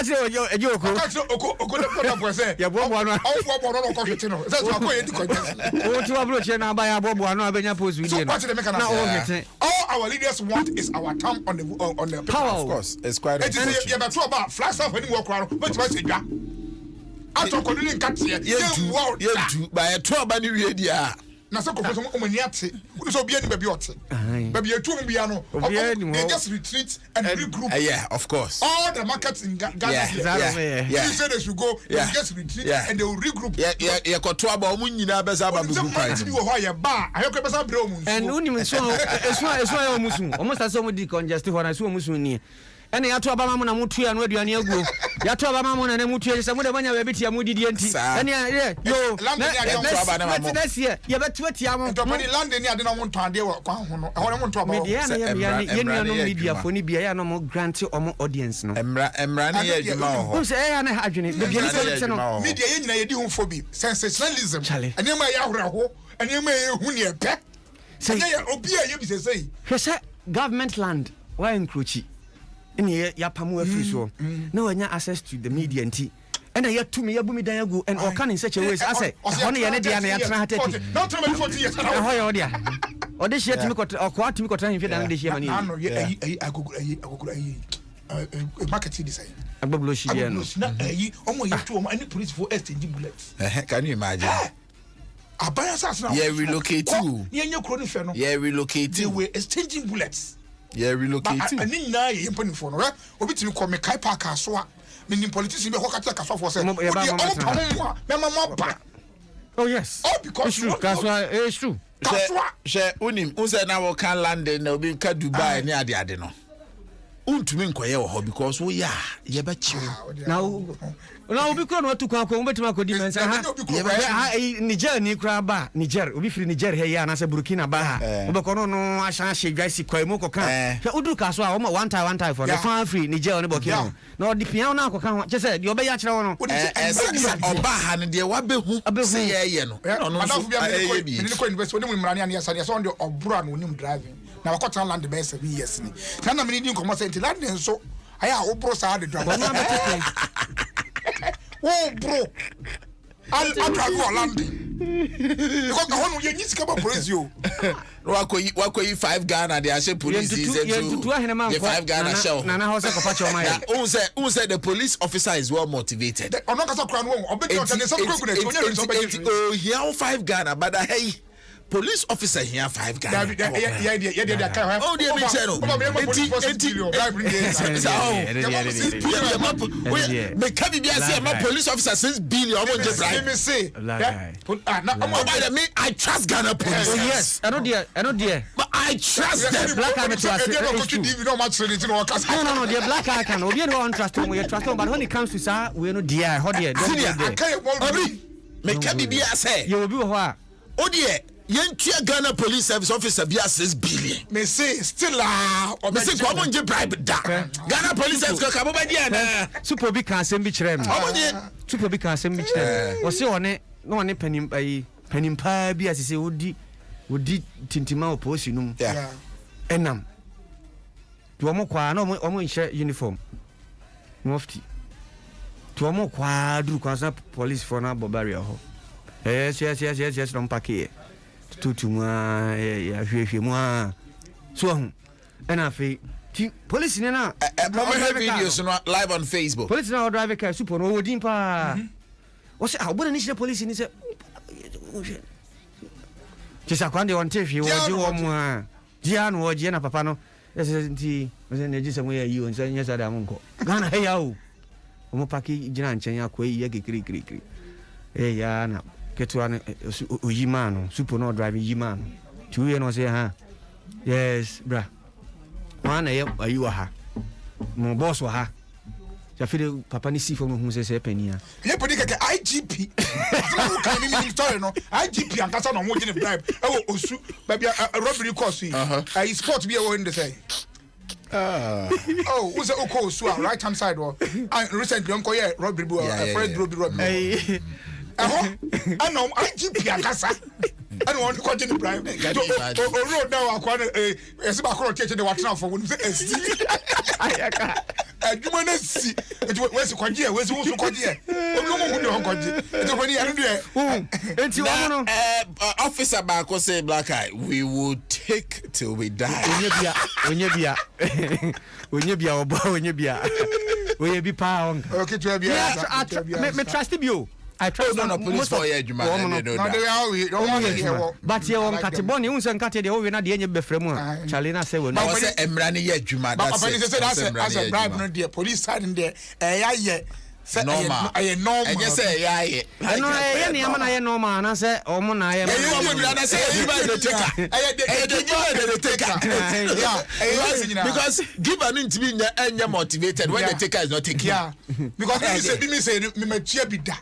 ti eji oko le ko da bo say ya bo bo no o bo no ko hwete no say so ko ye di congestion o ti wa bro che na ba ya bo bo no abenya post video na o hwete all our leaders want is our time on the power. Of course it's quite it is you better about flash off when you walk around but what say dwa atoko ni nkat ye tu ba ye to aba ni wie dia na so ko so mo mani ate so bia ni ba bi ote ba bia tu mo bia no they just retreat and regroup yeah of course all the markets in Ghana you say they should go they just retreat and they will regroup ye ko to aba o mun nyina be sa ba bu price ni wo ho ye ba ayoko be sa bre o mun and unim so eso ya o musu o musa so mo di congestive ho na so o musu ni ene ya to aba mamu na mutu ya no aduane aguo ya to aba mamu na mutu ya se mo de banya ba bitia mu didi enti ene yo na sie ya betu atia mo to mani land ni ade na mo nto ade kwa ho no e ho mo nto aba media na ye no media fo ni bia ya no mo grant omo audience no emra na ye djuma ho se ya na adwene be bia ni se no media ye nyina ye di ho phobi sensationalism ene ma ya hora ho ene ma ye hu ne epe se ya obi a ye bi se sei hwese government land why encroach ni ya pamu afiri so na wanya access to the media nti and ya to me ya bumi dan agu and all can in such a way I say ho ne ye ne dia na ya tena hatati not 40 years ho ya odia ode share timi ko akwa timi ko tan hwe dan de share mani no ye agogura marketing design agbablo shi ye no na ayi omo ye to omo any police for exchange bullets can you imagine abaya sas na yeah relocate you ye nya kro ni fe no yeah relocate they were exchanging bullets yeah relocate you ani na ye mpani fo no obi timi ko me kai park aso a me politician be ho kata kaso for say oh yes oh because it's true She unim unse na wo kan land na obi ka Dubai ni ade no. Untumi nkoye wo ho because wo ya ye ba chiwo. Na obi kro no atukwa ko mbetima akodi mensa ha Niger ni kra ba Niger obi firi Niger he ya na se Burkina ba ha obeko no ahyan hye kwa mu ko kan hwe udu ka so a wo one time for the fan free Niger no Burkina na odi pian na akoka ho che se de obe ya kire wo no oba ha ne de wa behu se ye no no so ni ko university oni mu mrani an yasa so on de obura no onim driving na wakota land be 7 years ni na me ni nkomo say land nso aya obro sa de drive oh bro I'll drive you landing because the one you need to come up police you wako 5 Ghana they are police is the 5 Ghana show na ho se ko pa choma ya unse the police officer is well motivated ono kasa kran won obeti on the some go oh here 5 Ghana but hey police officer here 5 Ghana. Oh, dear me channel. Me can't be a police officer 6 billion. I trust Ghana police. Oh yes, I know dear. But I trust them. Black eye to us. No, dear black eye can. We don't trust him. We trust him. But when it comes to sir, we know dear. How dear? Me can't be a say. You will be what? Oh dear. Yentia Ghana Police Service Officer be 6 billion. Me say still me say ko monje bribe da. Ghana Police Service ka bo dia na. Super bi kan sem bi kire me. Super bi kan sem bi kire me. Wo se one na one panim pa bi asese wodi tintima oposi num. Enam. To mo kwa na omo nche uniform. Mufti. To mo kwa duru kwa police for na bobaria ho. Yes, don't pack here. Tutuma ya hwehwe mu a so hu na fe police ni na videos no live on Facebook police na drive car super no wodin pa o se abona ni police ni se kisa kwande won tefi wodi wo mu a dia no wodi na papa no ese nti ne ji se mo ya yi on se nya sada mu nko Ghana he ya o mo paki gina nchen akwa yi ya kikiri ya na ketwa oyimano super no driving yimano tuwe no say ha yes bra wana ye ayiwa ha mo boss wa ha ya fide papa ni sifo mo hu se penia ye podi keke IGP so kan ni story no IGP ankasa no mo gine bribe e osu ba bia robbery course yi sport bi e wo in say oh who's okay osu right hand side and recently onko ye robbery bo first robbery I know IGP akasa. I don't want to continue bribe. Road now akwa esi ba kro cheche de watna for wonu se ayaka. Adwuma si. Wesi kwaje wesi wusu kwaje. Obi mo hu de kwaje. Eti kwani ya ndo enti wo no officer ba ko say black eye we will take till we die. Onye bia obo onye bia. Oye bi pa on. Okay to bia. Me trust you. I trust no police for here Juma no they are but you on katiboni unse nkate de we na de enye befremu a chale na say we no say emra ne ye Juma that's a bribe no there police side in there ye normal enye say ye no ye ne ama na ye normal na say omo na ye na say you buy the taker yeah because give an intimi enye motivated when the taker is not taking yeah because me say me matua bi da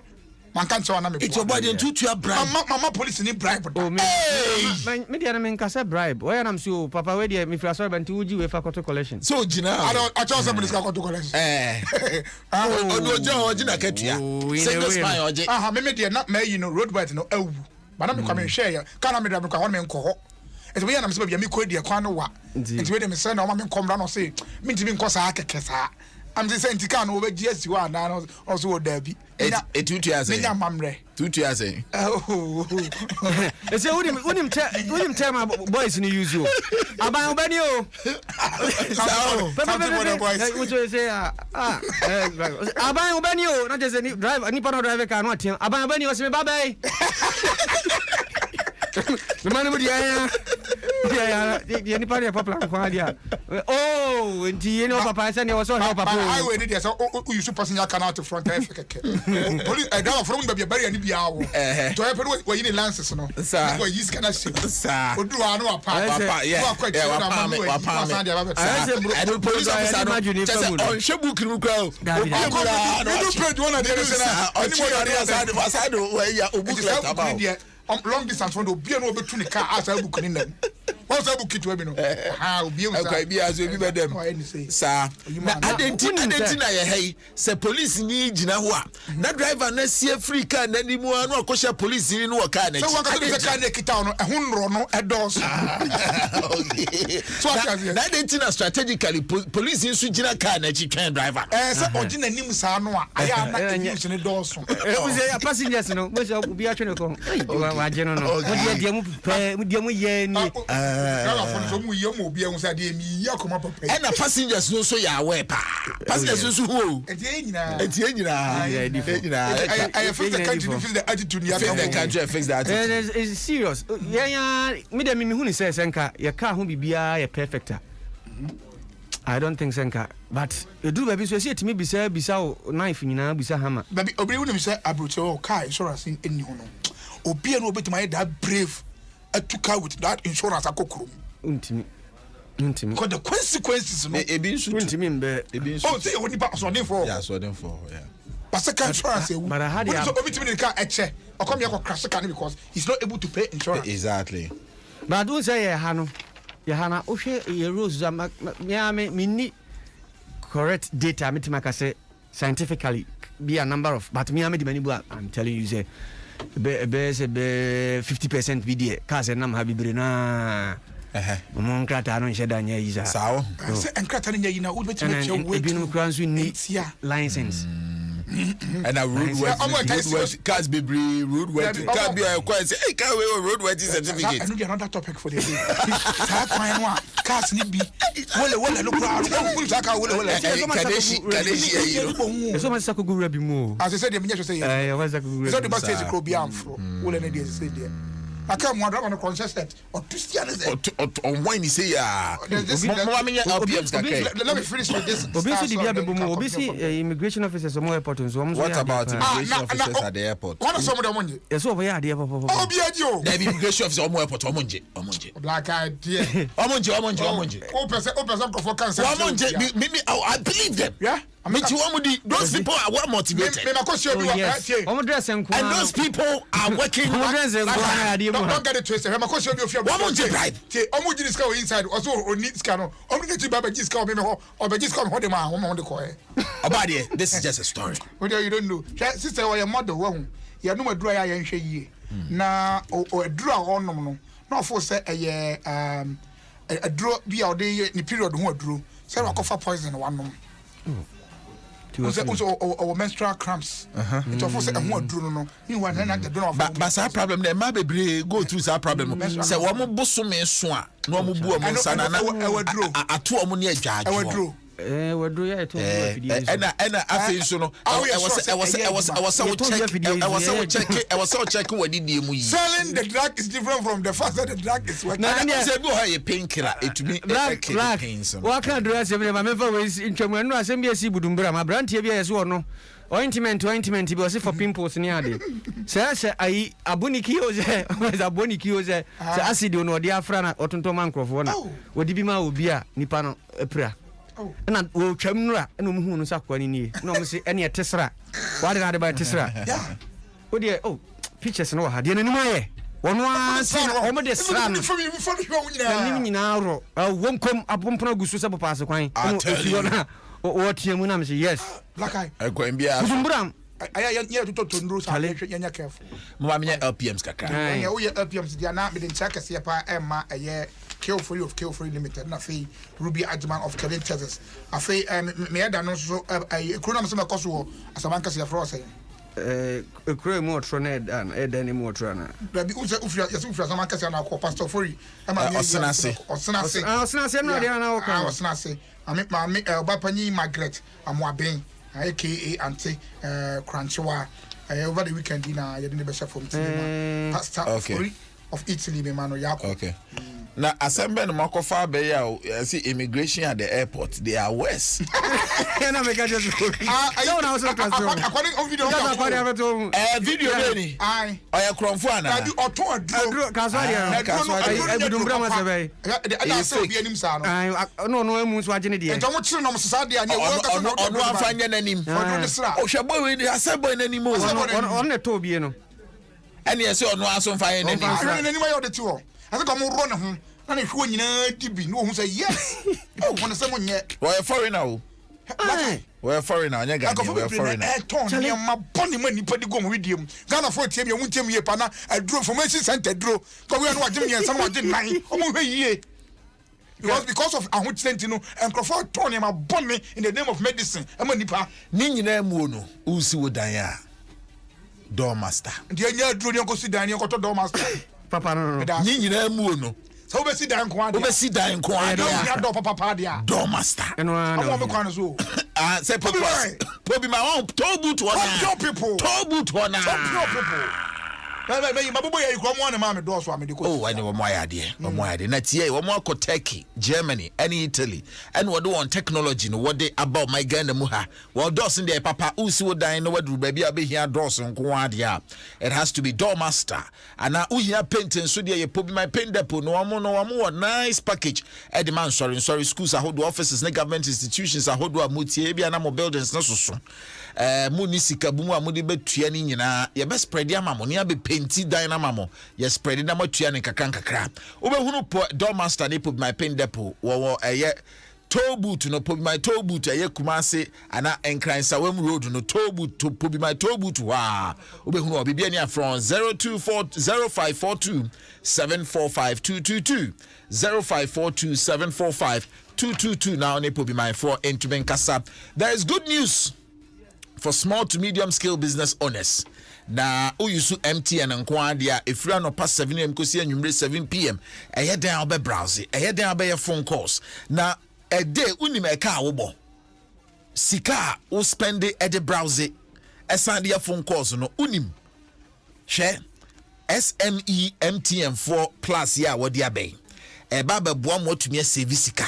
man can't say na me it's your body to bribe mama police ni bribe oh me dey na me nka say bribe why am so papa we dey me fra sorry banti uji we fa koto collection so jina I chose somebody ska koto collection ojo jina ketua single spine oje me dey na me you know road bite no awu ba na me kwa me share ya kana me dey me kwa ho me nko ho eti we na me se bia me ko die kwa no wa eti we dey me say na o ma me nkomra no say me ntimi nko saa keke saa am say ntika no we GS wa na also wo da bi tutu ya say me nyamamre tutu ya say e say unim tell my boys ni use you aban obani o what you say aban obani o na just ni drive ni pa no drive car no atin aban obani o say bye bye the man mo dia Yeah, anybody papa kwadia. Oh, nti you know papa say was so help papa. I we dey say you should pass in your canal to front keke. Police I down from be bari ani bia wo. To help we you lances no. We use kana shape. Sir. Odu anu papa. Yeah. I don't police officer no. Just on shebu kiri kwa. We do pray one of the long distance from the obi no obetu ne car asa buku ni nam. Wọ́n sọ buku to no. Obi e okay bi aso bi bedem. Sa. Na adenti na ye hey se police ni gina ho a. Na driver na sie free car na ni mu anu akosha police ni no car na. So wọ́n ka se car na kita no ehun nro no edos. Okay. So na adenti na strategically police nso gina car na chi train driver. Se ogina nim sa no a aya na news ni dos. We say passengers no, we say obi atwe ne ko. Waje no no. Mo dia mu ye ni. And the passengers no so ya aware pa. Passengers so who? I fix the country to fix the attitude. The country fix that. It's serious. Yeah, me dem me hu ni say senka your car hu bibia ya perfect. I don't think senka, but you do baby so see it me bisa knife nyina bisa hammer. Baby obi wonu say abroach o car insurance any ho no. Obi no obetima that brave to car with that insurance akokrom. Untimi. Because the consequences no. Untimi mbe. Oh, say you nipa so den for. Yeah, so den for. Yeah. But second insurance. But I had it. So obi timi the car eche. Or come here crash the car because he's not able to pay insurance. Exactly. But I don't say hano. Yahana ohwe ye rules me need correct data me timaka say scientifically be a number of but me am the many I'm telling you say be 50% BD cars and nam habibre na mon krata no nheda nya yiza sawo say enkrata nya yina wo beti me chew we ebinu kranso ni license and a road wet cars be road wet can be a quite say hey can we road wet certificate. I know another topic for the day. Sa kwan wa cars ni bi wole no kra wo sa ka wole kadeshi so much sakugu rabi mu as I said me say eh wa sakugu so the bus stage ko bi amfro wole na dey say there aka mo adra no conscious set or Christian is on when he say ya mo me LPMs ka kai. Let me finish with this. Obisi di bia bebo mu obisi immigration officers mo airport so mo. What about immigration officers at the airport? What some of them money? Yes over here dey papa. Obi adio. The immigration officers mo airport omonje. Black idea. Omonje. O person go for cancer. Omonje me I believe them. Yeah. Those people are well motivated. And those people are working. Don't get it twisted. Inside also needs cano. This is just a story. You don't know. Sister or your mother won't. You know a dry and she na or draw on no. No for say a draw be out there in the period who drew. Say I cough poison one. Or menstrual cramps. It offers a more drone. No, you want to do but our problem, there might be go through our problem. Say, one more bosom and swan, no more boo, and a 2 ammonia judge. I would draw. What do I told you? And I feel so. I was so checking what did you selling the drug is different from the fact that the drug is working. I said, go ahead, painkiller. It to me, black pains. What can I do? I said, my member was in Chamberlain. I said, yes, Budumbra, my brand here as well. No ointment, was it for pimples near the. Sir, I abuniki was a acid on or diaphragm or tontomancroft one. What did be my ubia, Nipano, a prayer. And we'll chamra and who knows any no say any tessera. Why did I buy tessera? Yeah. Oh dear, oh, pictures no had any way. One seen over the sun from you now. Won't come up one progus up pass a coin. What you say, yes. Black eye. I go and be a I am here to talk to Bruce. I'll let you careful. Mamma LPMs Kaka. LPMs, they are not within Chakasiapa, Emma, a year. Kill for Limited, Nafi, Ruby Adman of Kelly Texas. I say, may I don't so a chronometer Kosovo as a banker saying. A crew more troned and Ed any more trona. But because if you are some Mancas and our pastor for you, I was Nasi. I make my Bapani Margaret, and Wabin, aka Auntie Cranchoa. Over the weekend dinner, I didn't be from Pastor of Italy, Mano Yako. Okay. na assemble no makofa be ya see immigration at the airport they are worse. Na make just no na so transfer according on video video ni ai oya kronfo ana na di oto adro kaswari ebudumra ma sebe ada se obi anim sa no no emu so agene de ento mo kire no mo sesa de anya wo ka so no afanya nanim o hwebo we di asebo nanim on ne to bie no ene yesi ono aso mfa nanim nanim ayo de ti wo ase ko mo ro ne ho na ne hwo nyina dibi no hu say yes oh wona se mo nye we foreigner o we foreigner anya ga we foreigner Tony ma boni ma nipa di go mo widiem Ghana for tiem ye mu tiem ye pa na adro information center dro ko we no wagye yen sam wagye nan o mo hwe yie because of ahochenti no enkrofo Tony ma boni in the name of medicine ama nipa ni nyina mu no usi wo dan a door master ndi anya adro ni nkosi dan ni nkoto door master papa no ni nyina mu no so we see dan kwa dia do papa dia door master eno na me kwa no so say Pobi my own tobu to one tobu to one me mabubo ya ikwa mo na ma me do so amede ko oh ani wo mo ayade na tie wo mo akọ Turkey Germany and Italy and wo do on technology no wo de about my Ghana mu ha wo dos dey papa usi wo dan no wadru ba bia be hia dos nko ade a it has to be door master ana uhia painting so dey Pobi my paint depot no wo nice package e de man sorry schools ahodo offices na government institutions ahodo amutie bia na mo buildings na soso mu ni sika bu mu amode betua ni nyina ye be spread ya mamo ni abe painti dan na mamo ye spread na matua ni kakra obehunu door master ni Pobi my paint depot wo eye toll boot no Pobi my toll boot eye Kumase ana Enkransa Wem road no toll boot to Pobi my toll boot wa obehunu obibia ni from 0240542745 222 0542745222 now ni Pobi my for into Benkasa. There is good news for small to medium scale business owners. Na uyusu MTN nko dia efira no past 7 am kosi anwumre 7 pm eye den obe browse eye den obe phone calls na a day unim e ka wo sika wo spend e de browse esan dia phone calls no unim hwe SME MTN 4 plus ya wo dia ben e ba beboa mo tumi save sika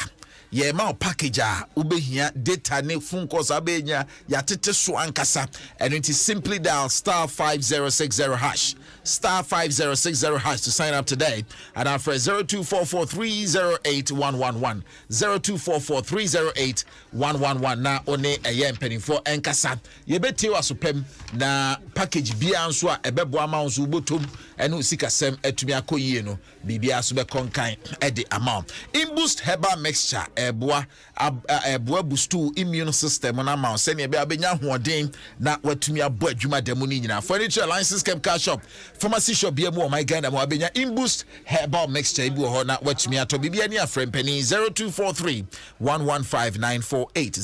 ye ma package a ubehia data ne phone calls abenya ya tete so ankasa and it is simply dial *5060 hash *5060 to sign up today and after 0244308111 0244308111 na one eye mpeni for ankasa ye beti wasopem na package bia nso a ebebo ama nso ubotom enu sikasem etumi akoyie no bibia so be konkan e de amount in boost herbal mixture eboa boost immune system na ma se ne be abenya hoɔden na watumi abo adwuma demo ni nyina furniture license chemical shop pharmacy shop bia mu o my Ghana mo abenya in boost herbal mixture ibu ho na watumi ato bibia ni afrem pani 0243 115948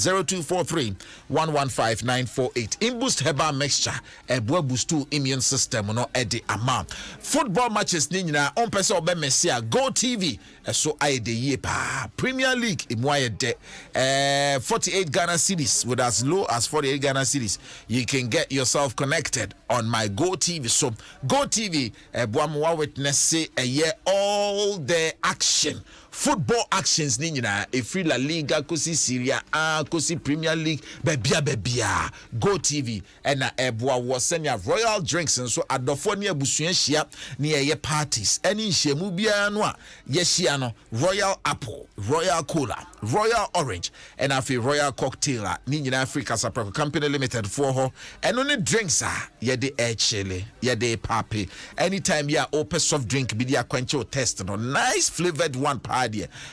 0243 in boost herbal mixture eboa boost immune system no e de amount football matches ni nyina on person obe mesia Go TV so aide ye pa Premier League imwaye de 48 Ghana cedis with as low as 48 Ghana cedis you can get yourself connected on my Go TV. So Go TV boamwa witness say a year all the action football actions ni nyina efri La Liga kosi Syria kosi Premier League bebia Go TV na eboa wo senya royal drinks nso adofo ne abusua hia ne ye parties ani nhyiamu bia no a ye hia no royal apple royal cola royal orange and afi royal cocktail ni nyina Africa Sapraco Company Limited for ho eno ne drinks ye de chile ye de papi anytime ya open soft drink bi dia kwanche test no nice flavored one party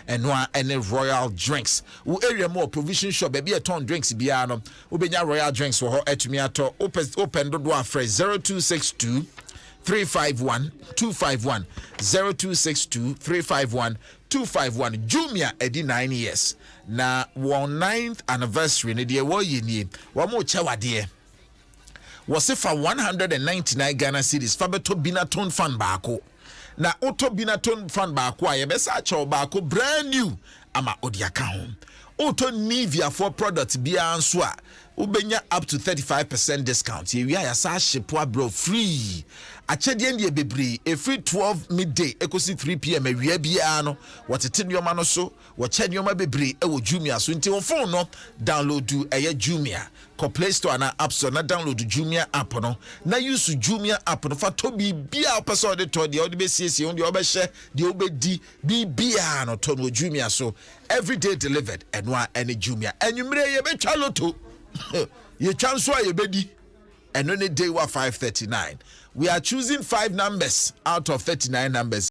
and no any royal drinks wo area more provision shop be a ton drinks bia no obenya royal drinks for ho etumi ato open do afre 0262 351 251 0262 351 251 Jumia edi 9 years na 9th anniversary ne de wo yini wo mo chawade was for 199 Ghana cedis fa beto Binaton fan baako na auto Binaton fan baako a yebesa chaw baako brand new ama odi aka ho auto Nivea for product bia nso a ubenya up to 35% discount. You are sa shipwa bro free. Achedi ndi bebre e free 12 midday ekosi 3 pm awia bia no. Watete nyoma no so, wache nyoma bebre e wo Jumia so nti on phone no download do eye Jumia. Ko Play Store na App Store na download Jumia app no. Na use Jumia app no fa to bia opese de to de o de be siesie on de obehye de obedi bia no to no Jumia so every day delivered enwa any Jumia. Enwumre ye betwa loto. Ye chanso a ye bedi. And only day wa 539. We are choosing 5 numbers out of 39 numbers.